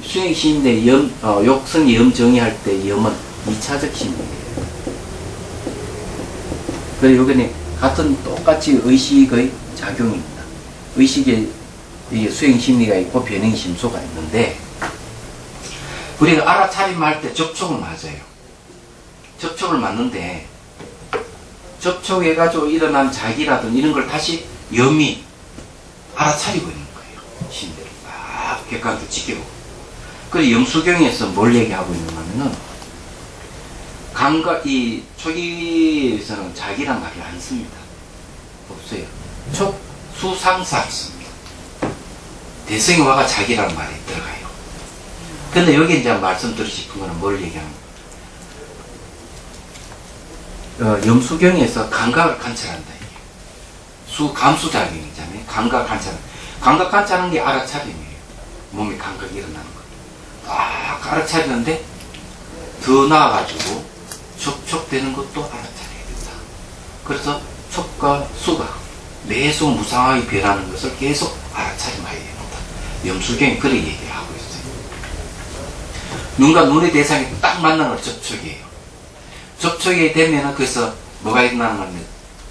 수행 심리의 욕성이 염정의할 때 염은 2차적 심리예요. 그리고 여기는 같은 똑같이 의식의 작용입니다. 의식에 이게 수행 심리가 있고 변행 심소가 있는데 우리가 알아차림할 때 접촉을 맞아요. 접촉을 맞는데 접촉해가지고 일어난 자기라든 이런 걸 다시 염이 알아차리고 있는 거예요. 심리를 막 객관적으로 지켜보고. 그래서 염수경에서 뭘 얘기하고 있는가 하면은 이 초기에서는 자기란 말을 안 씁니다. 없어요. 수상사 씁니다. 대승화가 자기란 말이 들어가요. 근데 여기 이제 말씀드리고 싶은 거는 뭘 얘기하는 거예요? 염수경에서 감각을 관찰한다. 이게. 감수작용이잖아요. 감각 관찰. 감각 관찰하는 게 알아차림이에요. 몸에 감각이 일어나는 거. 딱 알아차리는데 더 나아가지고 촉촉되는 것도 알아차려야 된다. 그래서 촉과 수가 계속 무상하게 변하는 것을 계속 알아차림해야 된다. 염수경이 그렇게 얘기를 하고 있어요. 눈과 눈의 대상이 딱 만나는 걸 접촉이에요. 접촉이 되면은 그래서 뭐가 일어나는 거냐면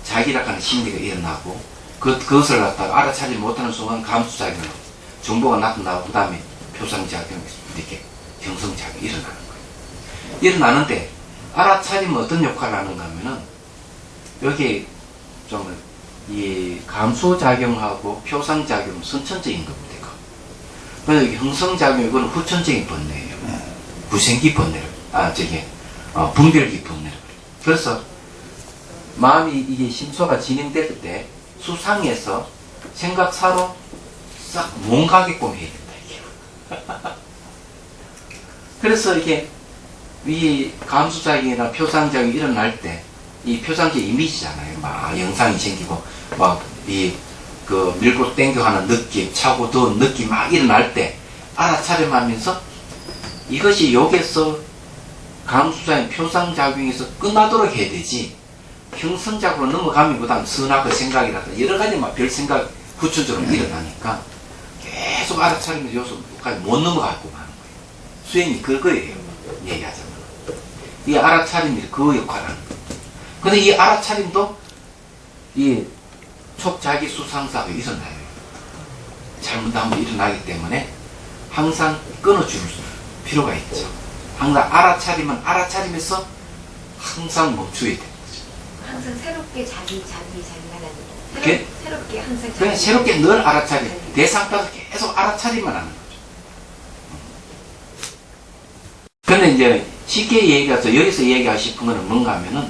자기라 하는 심리가 일어나고 그것을 갖다가 알아차리지 못하는 순간 감수작용, 정보가 나타나고 그 다음에 표상작용, 이렇게 형성작용이 일어나는 거예요. 일어나는데 알아차리면 어떤 역할을 하는가 하면은 여기 좀 이 감수작용하고 표상작용은 선천적인 겁니다. 이거. 그래서 여기 형성작용 이거는 후천적인 번뇌예요. 부생기 번뇌를 분별기 번뇌를. 그래서 마음이 이게 심소가 진행될 때 수상에서 생각사로 싹 몸가게끔 해야 된다. 이게. 그래서 이게 이 감수작용이나 표상작용이 일어날 때 이 표상적 이미지잖아요. 막 영상이 생기고 막 이 그 밀고 땡겨가는 느낌, 차고 더운 느낌 막 일어날 때 알아차림하면서 이것이 여기서 감수작용, 표상작용에서 끝나도록 해야 되지. 형성작으로 넘어가면 그다음 선악의 생각이라든가 여러 가지 막 별 생각 후천적으로 일어나니까 계속 알아차리면서 여기서까지 못 넘어가고 하는 거예요. 수행이 그거예요. 얘기하자면. 이 알아차림이 그 역할을 하는 거예요. 근데 이 알아차림도 이 촉자기 수상사가 일어나요. 잘못하면 일어나기 때문에 항상 끊어줄 필요가 있죠. 항상 알아차리면 알아차리면서 항상 멈춰야 돼요. 항상 새롭게 자기가 나는 이렇게? 새롭게 항상 그냥 새롭게 늘 알아차리 대상 따라서 계속 알아차리만 하는 거죠. 근데 이제 쉽게 얘기해서 여기서 얘기하고 싶은 거는 뭔가 하면은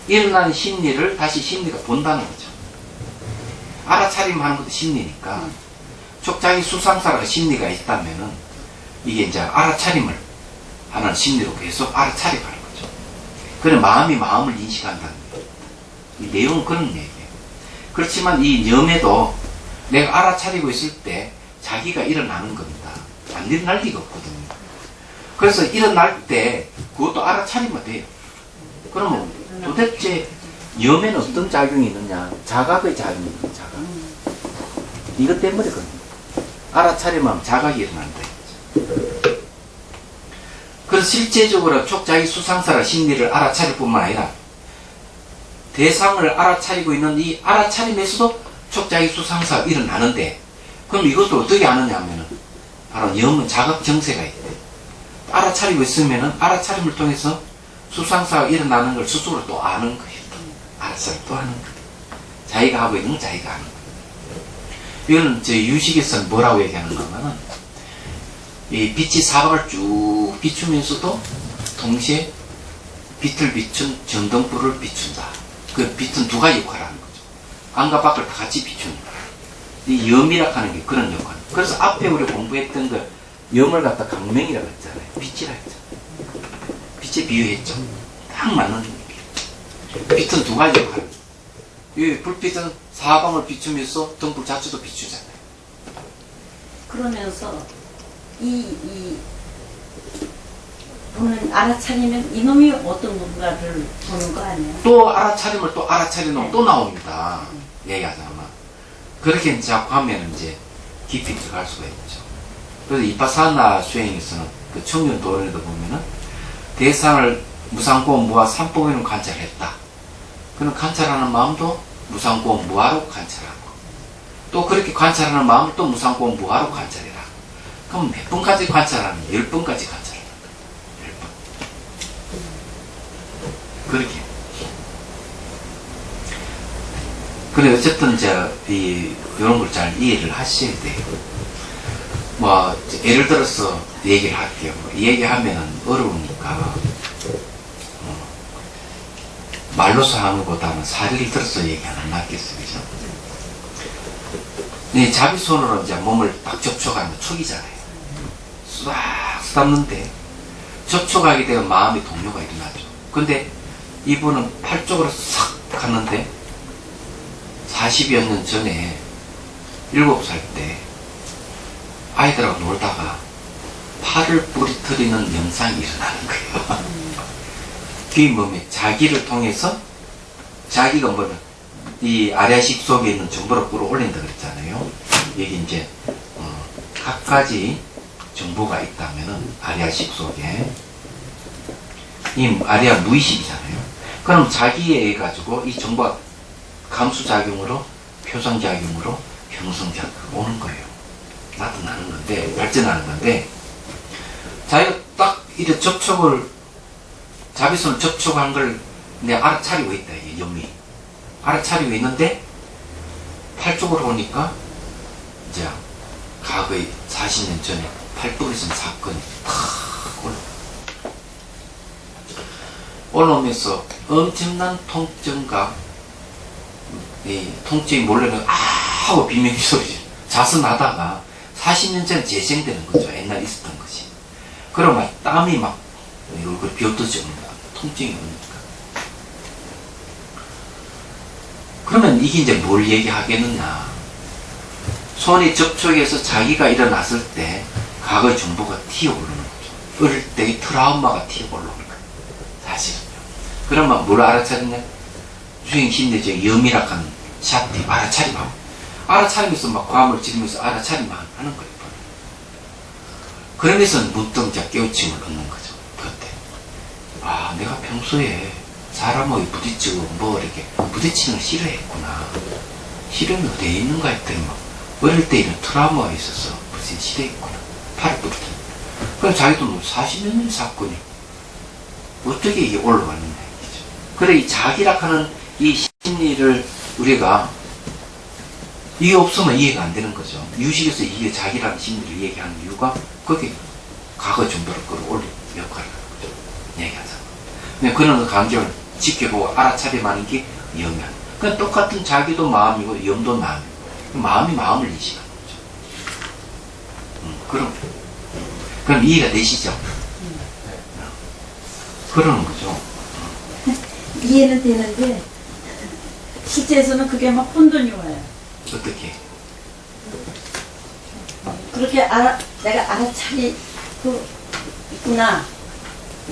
일어나는 심리를 다시 심리가 본다는 거죠. 알아차림 하는 것도 심리니까 촉자기 수상사라가 심리가 있다면은 이게 이제 알아차림을 하는 심리로 계속 알아차림하는 거죠. 그래 마음이 마음을 인식한다는 거예요. 이 내용은 그런 얘기예요. 그렇지만 이 염에도 내가 알아차리고 있을 때 자기가 일어나는 겁니다. 안 일어날 리가 없거든요. 그래서 일어날 때 그것도 알아차리면 돼요. 그러면 도대체 염에는 어떤 작용이 있느냐? 자각의 작용이 있는 자각. 이것 때문이거든요. 알아차리면 자각이 일어난다. 그래서 실제적으로 촉자기 수상사라 심리를 알아차릴 뿐만 아니라 대상을 알아차리고 있는 이 알아차림에서도 촉자기 수상사가 일어나는데 그럼 이것도 어떻게 아느냐 하면은 바로 염은 자각 정세가 있대. 알아차리고 있으면은 알아차림을 통해서 수상사가 일어나는 걸 스스로 또 아는 거예요. 알아차림 또 하는 거예요. 자기가 하고 있는 건 자기가 하는 거예요. 이거는 제 유식에서는 뭐라고 얘기하는가 하면은 이 빛이 사방을 쭉 비추면서도 동시에 빛을 비춘 전등불을 비춘다. 그 빛은 두 가지 역할을 하는 거죠. 안과 밖을 다 같이 비추는 거예요. 이 염이라고 하는 게 그런 역할. 그래서 앞에 우리 공부했던 거 염을 갖다 강명이라고 했잖아요. 빛이라고 했잖아요. 빛에 비유했죠. 딱 맞는 얘기예요. 빛은 두 가지 역할. 이 불빛은 사방을 비추면서 등불 자체도 비추잖아요. 그러면서 보는 알아차리면 이놈이 어떤 건가를 보는 거 아니에요? 또 알아차림을 또 알아차리면 또 나옵니다. 얘기하자면. 그렇게 자꾸 하면 이제 깊이 들어갈 수가 있죠. 그래서 이파사나 수행에서는 그 청년 도론에도 보면은 대상을 무상고원 무아 삼법에는 관찰했다. 그는 관찰하는 마음도 무상고원 무아로 관찰하고 또 그렇게 관찰하는 마음을 또 무상고원 무아로 관찰해라. 그럼 몇 번까지 관찰하는? 10번까지 관찰하는 거예요. 10번. 그렇게. 그래, 어쨌든, 이런 걸 잘 이해를 하셔야 돼요. 뭐, 예를 들어서 얘기를 할게요. 얘기하면은 어려우니까, 말로서 하는 것보다는 사례를 들어서 얘기하는 게 낫겠어요. 그죠? 네, 자비손으로 이제 몸을 딱 접촉하는 거 촉이잖아요. 싹 쓰담는데, 접촉하게 되면 마음의 동요가 일어나죠. 근데, 이분은 팔 쪽으로 싹 갔는데 40여 년 전에 7살 때 아이들하고 놀다가 팔을 부러뜨리는 영상이 일어나는 거예요. 그게 뭡니까? 자기를 통해서 자기가 뭐냐, 이 아래식 속에 있는 정보를 끌어올린다 그랬잖아요. 여기 이제 각가지 정보가 있다면은 아리아식 속에 이 아리아 무의식이잖아요. 그럼 자기에 의해 가지고 이 정보가 감수작용으로 표상작용으로 형성작용으로 오는 거예요. 나타나는 건데, 발전하는 건데, 자기가 딱 이렇게 접촉을, 자비손을 접촉한 걸 내가 알아차리고 있다, 이게 염이. 알아차리고 있는데, 팔 쪽으로 오니까, 이제, 과거에 40년 전에 팔 부러진 사건이 탁 올라오면서 엄청난 통증과 이 통증이 몰려는 하고 비명이 소리죠. 자선하다가 40년 전에 재생되는 거죠. 옛날에 있었던 것이. 그럼 막 땀이 막 얼굴 비어뜨지 옵니다. 통증이 오니까. 그러면 이게 이제 뭘 얘기하겠느냐. 손이 접촉해서 자기가 일어났을 때 과거의 정보가 튀어오르는 거죠. 어릴 때의 트라우마가 튀어오르는 거예요. 사실은요. 그러면 뭘 알아차리냐? 수행 심리적 염이락한 샷이 알아차림하고 알아차리면서 막 과음을 지르면서 알아차림만 하는 거예요. 그러면서 문득 깨우침을 얻는 거죠. 그때 내가 평소에 사람하고 부딪히고 뭐 이렇게 부딪히는 걸 싫어했구나. 싫으면 어디에 있는가 했더니 막 어릴 때 이런 트라우마가 있어서 무슨 싫어했구나. 팔을 부딪혀. 그래서 자기도 40년 전 사건이 어떻게 이게 올라가느냐 얘기죠. 그래 이 자기락하는 이 심리를 우리가 이게 없으면 이해가 안 되는 거죠. 유식에서 이게 자기라는 심리를 얘기하는 이유가 그게 과거 정보를 끌어올리는 역할을 하는 거죠. 얘기하자. 그런 감정을 지켜보고 알아차림하는 게 염이야. 그냥 똑같은 자기도 마음이고 염도 마음이고 마음이 마음을 인식하는 거죠. 그럼 이해가 되시죠? 그러는 거죠. 이해는 되는데 실제에서는 그게 막 혼돈이 와요. 어떻게? 그렇게 내가 알아차리고 있구나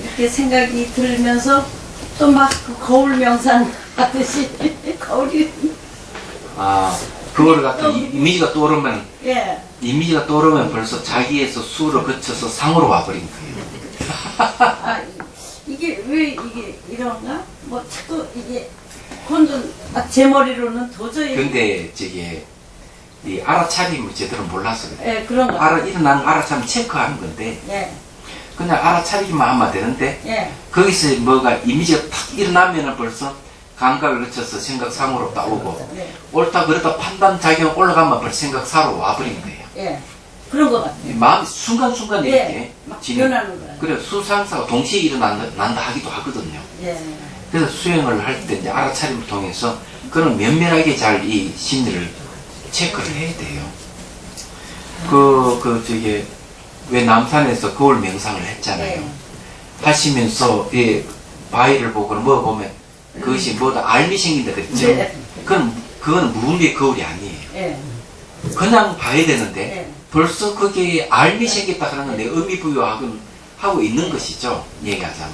이렇게 생각이 들면서 또 막 그 거울 명상 하듯이 거울이 그거를 갖다 이미지가 떠오르면 예. 이미지가 떠오르면 벌써 자기에서 수를 거쳐서 상으로 와버린 거예요. 이게 왜 이게 이런가? 뭐 자꾸 이게 혼돈 제 머리로는 도저히 근데 이 알아차림을 제대로 몰라서 그래. 예, 그런 거. 일어나는 알아차림 체크하는 건데 예. 그냥 알아차리기만 하면 되는데 예. 거기서 뭐가 이미지가 탁 일어나면은 벌써 감각을 거쳐서 생각상으로 따오고 예. 옳다 그렇다 판단 작용 올라가면 벌써 생각사로 와버린 거예요. 예. 그런 거 같아요. 이 마음이 순간순간에 이렇게 예. 막 변하는 거예요. 그래 수상사가 동시에 일어난다 하기도 하거든요. 예. 그래서 수행을 할 때 이제 알아차림을 통해서 그런 면밀하게 잘 이 심리를 체크를 해야 돼요. 왜 남산에서 거울 명상을 했잖아요. 예. 하시면서 이 바위를 보거나 뭐 보면 그것이 뭐다 알미 생긴다 그랬죠. 예. 그건 무의미의 거울이 아니에요. 예. 그냥 봐야 되는데 예. 벌써 그게 알미 생겼다 그러는 건 내 의미부여하고 있는 것이죠. 얘기하자면.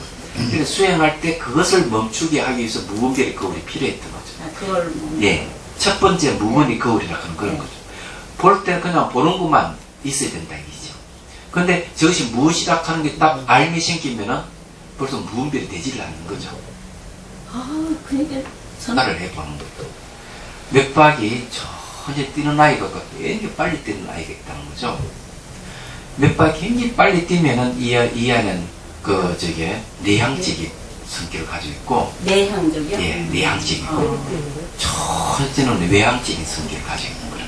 그래서 수행할 때 그것을 멈추게 하기 위해서 무분별의 거울이 필요했던 거죠. 그걸 뭐. 예. 첫 번째 무분의 거울이라 하는 그런 거죠. 볼 때는 그냥 보는 것만 있어야 된다 이거죠. 근데 저것이 무엇이라 하는 게 딱 알미 생기면은 벌써 무분별이 되지를 않는 거죠. 그러니까 생각을 해보는 것도. 몇 박이 천천히 뛰는 아이가 굉장히 빨리 뛰는 아이가 있다는 거죠. 몇 박이 굉장히 빨리 뛰면은 이 아이는 내향적인 성격을 가지고 있고, 내향적이요? 예, 내향적이고, 천천히는 외향적인 성격을 가지고 있는 거예요.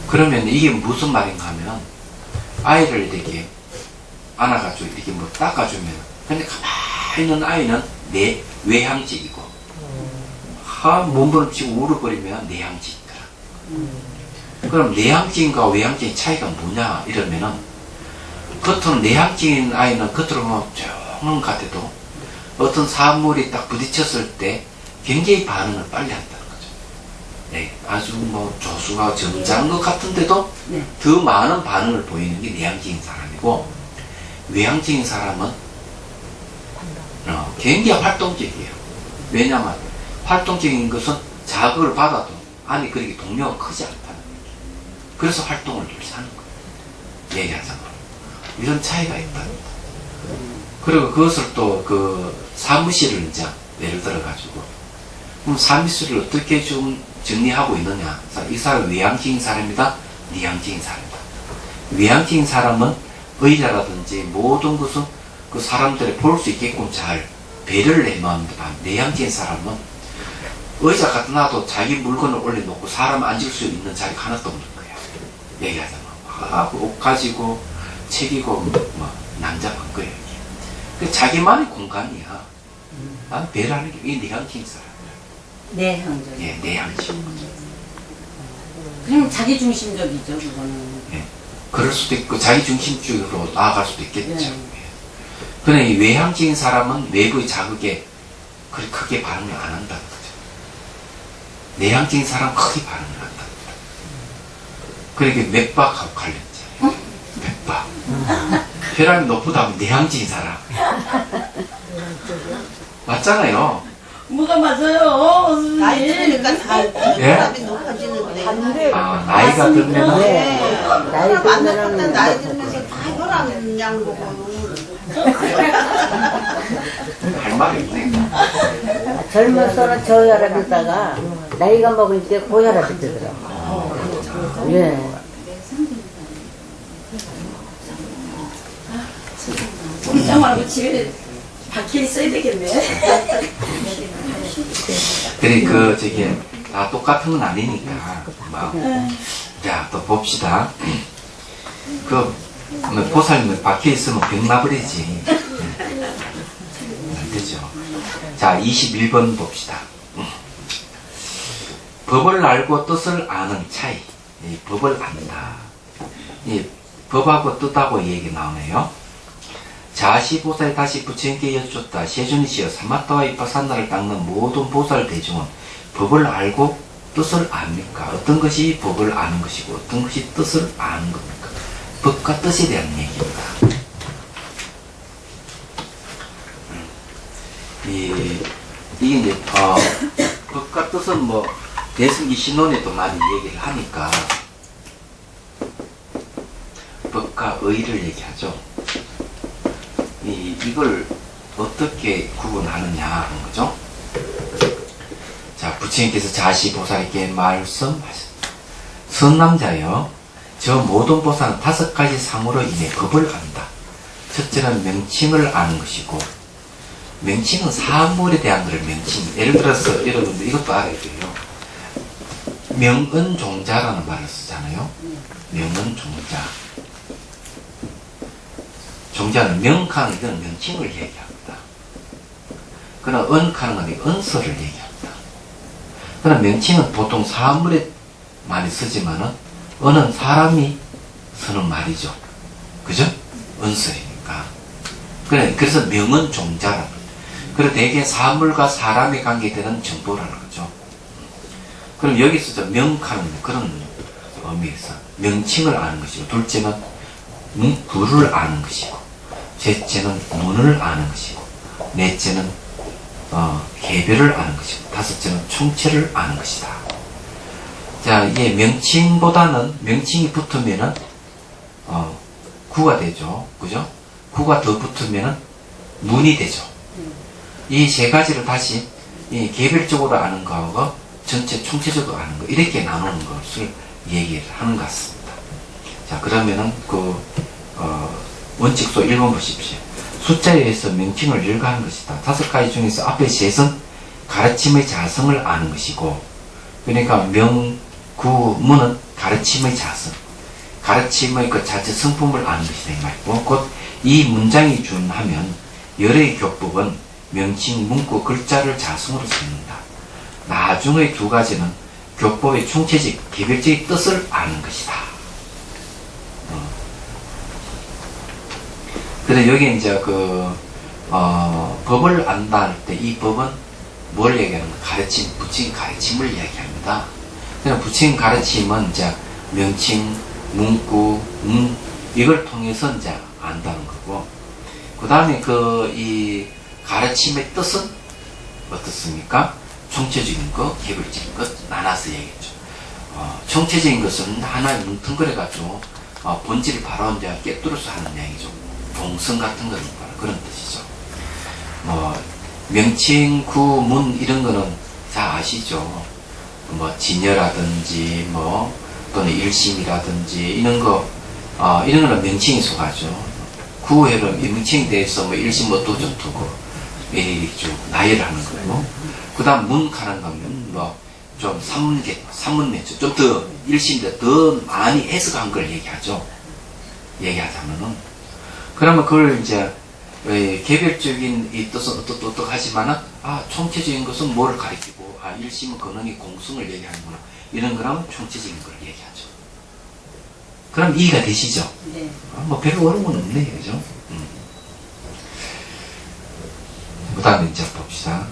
그러면 이게 무슨 말인가 하면, 아이를 이렇게 안아가지고 이렇게 뭐 닦아주면, 근데 가만히 있는 아이는 외향적이고, 몸부림치고 울어버리면 내향적이더라. 그럼 내향적인과 외향적인 차이가 뭐냐 이러면은 겉으로 내향적인 아이는 겉으로 보면 조용한 것 같아도 어떤 사물이 딱 부딪혔을 때 굉장히 반응을 빨리 한다는 거죠. 네, 아주 뭐 조수가 점잖은 것 같은데도 네. 더 많은 반응을 보이는 게 내향적인 사람이고, 외향적인 사람은 굉장히 활동적이에요. 왜냐하면 활동적인 것은 자극을 받아도 안에 그렇게 동료가 크지 않다는 얘기. 그래서 활동을 늘 사는 거예요. 얘기하자면 이런 차이가 있답니다. 그리고 그것을 또 그 사무실을 이제 예를 들어 가지고, 그럼 사무실을 어떻게 좀 정리하고 있느냐? 이 사람 외향적인 사람이다, 내향적인 사람이다. 외향적인 사람은 의자라든지 모든 것은 그 사람들이 볼 수 있게끔 잘 배려를 해놓습니다. 내향적인 사람은 의자 갖다 놔도 자기 물건을 올려놓고 사람 앉을 수 있는 자리가 하나도 없는 거야. 얘기하자면 옷 가지고 책이고 뭐 난잡한 거예요. 자기만의 공간이야. 난 배려하는 게 이 내향적인 사람이야. 내향적. 예, 내향적. 그냥 자기중심적이죠, 그거는. 예. 그럴 수도 있고 자기 중심적으로 나아갈 수도 있겠죠. 네. 예. 그러나 이 외향적인 사람은 외부의 자극에 그렇게 크게 반응을 안 한다는 거죠. 내향적인 사람은 크게 반응을 한답니다. 그러니까 맥박하고 관련자예요. 맥박. 혈압이 높다면 내향적인 사람. 맞잖아요. 뭐가 맞아요, 나이 선생님. 들으니까 다 예? 혈압이 높아지는데. 아, 나이가 들면 네. 나이 혈압 안 들면은 높았다 나이 들면서 다 혈압 약 먹고. 할 말이 없네. 젊어서는 저혈압이다가 나이가 먹으니까 고혈압이 되더라고요. 예. 꼼짝 말고 집에 바퀴를 써야 되겠네. 그래, 다 똑같은 건 아니니까. 자, 또 봅시다. 보살님은 밖에 있으면 병 나버리지. 안 되죠. 자, 21번 봅시다. 법을 알고 뜻을 아는 차이. 이 법을 안다. 이 법하고 뜻하고 이 얘기 나오네요. 자시보살이 다시 부처님께 여쭙다. 세존이시여 사마타와 이파산나를 닦는 모든 보살 대중은 법을 알고 뜻을 압니까? 어떤 것이 법을 아는 것이고 어떤 것이 뜻을 아는 겁니까? 법과 뜻에 대한 얘기입니다. 이게 이제 법과 뜻은 뭐 대승기 신론에도 많이 얘기를 하니까 법과 의를 얘기하죠. 이걸 어떻게 구분하느냐 하는 거죠. 자, 부처님께서 자시보살에게 말씀하셨다. 선남자여, 저 모든 보살은 5가지 상으로 인해 법을 안다. 첫째는 명칭을 아는 것이고, 명칭은 사물에 대한 것을 명칭. 예를 들어서 여러분들 이것도 알아야 돼요. 명은종자라는 말을 쓰잖아요. 명은종자. 종자는 명하는 이건 명칭을 얘기합니다. 그러나 은하는 건 은서를 얘기합니다. 그러나 명칭은 보통 사물에 많이 쓰지만은 은은 사람이 쓰는 말이죠. 그죠? 은서이니까. 그래서 명은 종자라. 그래서 대개 사물과 사람의 관계되는 정보라는 거죠. 그럼 여기서 저 명하는 그런 의미에서 명칭을 아는 것이고, 둘째는 구를 아는 것이고, 셋째는 문을 아는 것이고, 넷째는 개별을 아는 것이고, 다섯째는 총체를 아는 것이다. 자, 이게 명칭보다는 명칭이 붙으면은 구가 되죠, 그죠? 구가 더 붙으면은 문이 되죠. 이 세 가지를 다시 이 개별적으로 아는 거하고 전체 총체적으로 아는 거 이렇게 나누는 것을 얘기를 하는 것 같습니다. 자, 그러면은 원칙소 1번 보십시오. 숫자에 의해서 명칭을 열거하는 것이다. 5가지 중에서 앞에 셋은 가르침의 자성을 아는 것이고, 그러니까 명, 구, 문은 가르침의 자성, 가르침의 그 자체 성품을 아는 것이다 이 말이고, 곧 이 문장이 준하면 열의 교법은 명칭, 문구, 글자를 자성으로 삼는다. 나중의 2가지는 교법의 총체적, 개별적인 뜻을 아는 것이다. 그래서 여기 이제 법을 안다 할 때 이 법은 뭘 얘기하는가? 가르침, 부처님 가르침을 이야기합니다. 그냥 부처님 가르침은 이제 명칭, 문구, 이걸 통해서 이제 안다는 거고, 그 다음에 이 가르침의 뜻은 어떻습니까? 총체적인 것, 개별적인 것 나눠서 얘기했죠. 총체적인 것은 하나의 뭉텅거려가지고 본질을 바로 이제 깨뚫어서 하는 이야기죠. 동성 같은 거는 바로 그런 뜻이죠. 명칭, 구, 문 이런 거는 다 아시죠. 진여라든지 또는 일심이라든지 이런 거는 명칭이 속하죠. 구회는 명칭에 대해서 일심 도전 두고 이렇게 쭉 나열을 하는 거고, 그 다음 문하는 거면 좀 산문매죠. 좀 더 일심보다 더 많이 해석한 걸 얘기하자면은, 그러면 그걸 이제 개별적인 이 뜻은 어떡하지만은 총체적인 것은 뭐를 가리키고 일심은 근원이 공성을 얘기하는구나, 이런 거라면 총체적인 걸 얘기하죠. 그럼 이해가 되시죠? 네. 별로 어려운 건 없네요, 그죠? 그 다음에 이제 봅시다.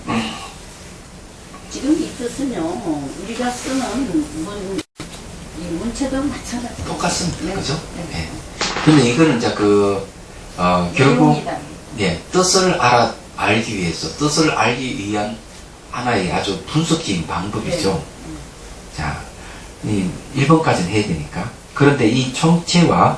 지금 이 뜻은요, 우리가 쓰는 이 문체도 마찬가지. 똑같습니다. 네. 그죠? 네. 네. 근데 이거는 이제 결국, 내용이다. 뜻을 알기 위해서, 뜻을 알기 위한 하나의 아주 분석적인 방법이죠. 자, 1번까지는 해야 되니까. 그런데 이 총체와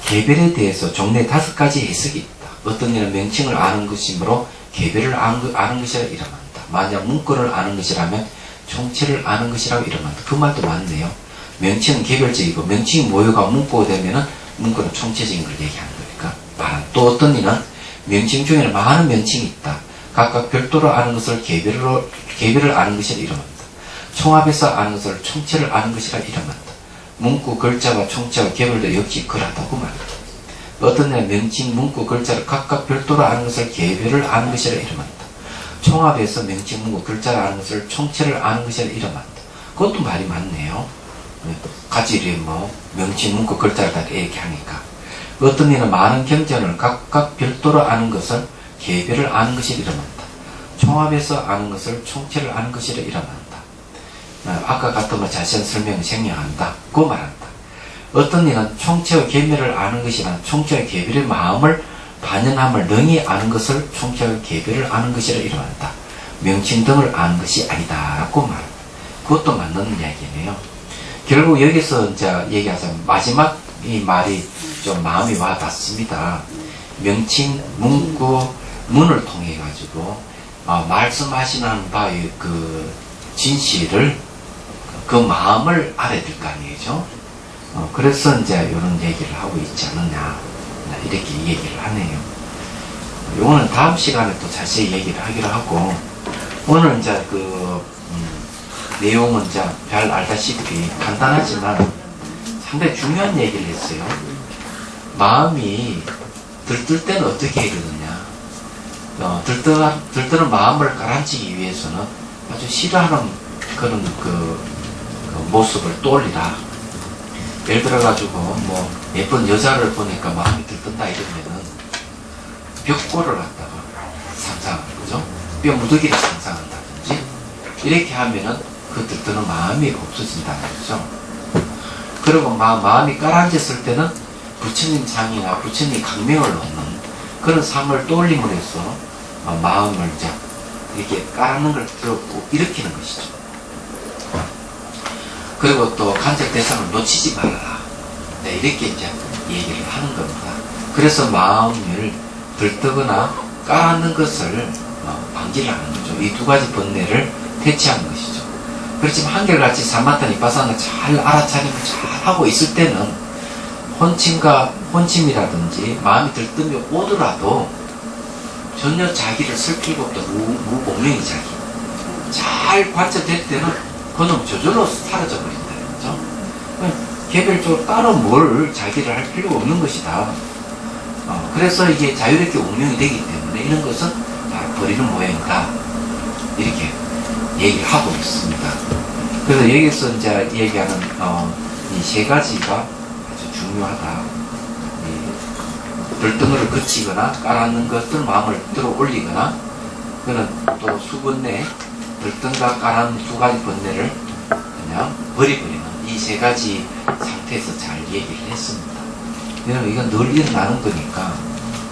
개별에 대해서 종래 5가지 해석이 있다. 어떤 이는 명칭을 아는 것이므로 개별을 아는 것이라 이름한다. 만약 문구를 아는 것이라면 총체를 아는 것이라고 이름한다. 그 말도 맞네요. 명칭은 개별적이고 명칭이 모여가 문구가 되면은 문구는 총체적인 걸 얘기하는 거니까. 또 어떤 이는 명칭 중에는 많은 명칭이 있다. 각각 별도로 아는 것을 개별을 아는 것이라 이름한다. 총합해서 아는 것을 총체를 아는 것이라 이름한다. 문구, 글자와 총체와 개별도 역시 그러하다고 말한다. 어떤 이는 명칭, 문구, 글자를 각각 별도로 아는 것을 개별을 아는 것이라 이름한다. 총합해서 명칭, 문구, 글자를 아는 것을 총체를 아는 것이라 이름한다. 그것도 말이 맞네요. 같이 명칭, 문구, 글자를 다 이렇게 하니까. 어떤 이는 많은 경전을 각각 별도로 아는 것을 개별을 아는 것이라 이름한다. 총합해서 아는 것을 총체를 아는 것이라 이름한다. 아까 같은 자세한 설명을 생략한다. 그 말한다. 어떤 이는 총체와 개별을 아는 것이란 총체와 개별의 마음을 반연함을 능히 아는 것을 총체와 개별을 아는 것이라 이름한다. 명칭 등을 아는 것이 아니다. 라고 말합니다. 그것도 맞는 이야기네요. 결국 여기서 이제 얘기하자면 마지막 이 말이 좀 마음이 와 닿습니다. 명칭, 문구, 문을 통해 가지고 말씀하시는 바의 그 진실을, 그 마음을 알아야 될 거 아니죠. 그래서 이제 이런 얘기를 하고 있지 않느냐, 이렇게 얘기를 하네요. 요거는 다음 시간에 또 자세히 얘기를 하기로 하고, 오늘 이제 내용은 이제 잘 알다시피 간단하지만 상당히 중요한 얘기를 했어요. 마음이 들뜰 때는 어떻게 해야 되느냐. 들뜨는 마음을 가라앉히기 위해서는 아주 싫어하는 그런 모습을 떠올리라. 예를 들어가지고 예쁜 여자를 보니까 마음이 들뜬다 이러면은 벽골을 갖다가 상상하는 거죠. 뼈 무더기를 상상한다든지 이렇게 하면은 그 들뜨는 마음이 없어진다는 거죠. 그리고 마음이 가라앉았을 때는 부처님 상이나 부처님 강명을 얻는 그런 상을 떠올림으로 해서 마음을 이제 이렇게 깔아놓는 걸 들었고 일으키는 것이죠. 그리고 또 간접 대상을 놓치지 말아라. 네, 이렇게 이제 얘기를 하는 겁니다. 그래서 마음을 들뜨거나 깔아놓는 것을 방지를 하는 거죠. 이 두 가지 번뇌를 퇴치하는 것이죠. 그렇지만 한결같이 사마타 니파사나 잘 알아차리고 잘 하고 있을 때는 혼침이라든지 마음이 들뜨며 오더라도 전혀 자기를 슬피고 없다. 무공명이 자기. 잘 관찰될 때는 그놈 저절로 사라져 버린다는 거죠. 개별적으로 따로 뭘 자기를 할 필요가 없는 것이다. 그래서 이게 자유롭게 운명이 되기 때문에 이런 것은 다 버리는 모양이다. 이렇게 얘기를 하고 있습니다. 그래서 여기서 이제 얘기하는 이 세 가지가 아주 중요하다. 들등을 거치거나 깔아앉는 것들 마음을 들어 올리거나 그는 또 수번내 들등과 깔아앉는 두 가지 번뇌를 그냥 버리버리는 이 세 가지 상태에서 잘 얘기를 했습니다. 여러분 이건 늘 일어나는 거니까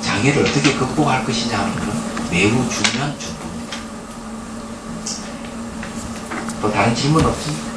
장애를 어떻게 극복할 것이냐 하는 건 매우 중요한 정보입니다. 또 다른 질문 없습니까?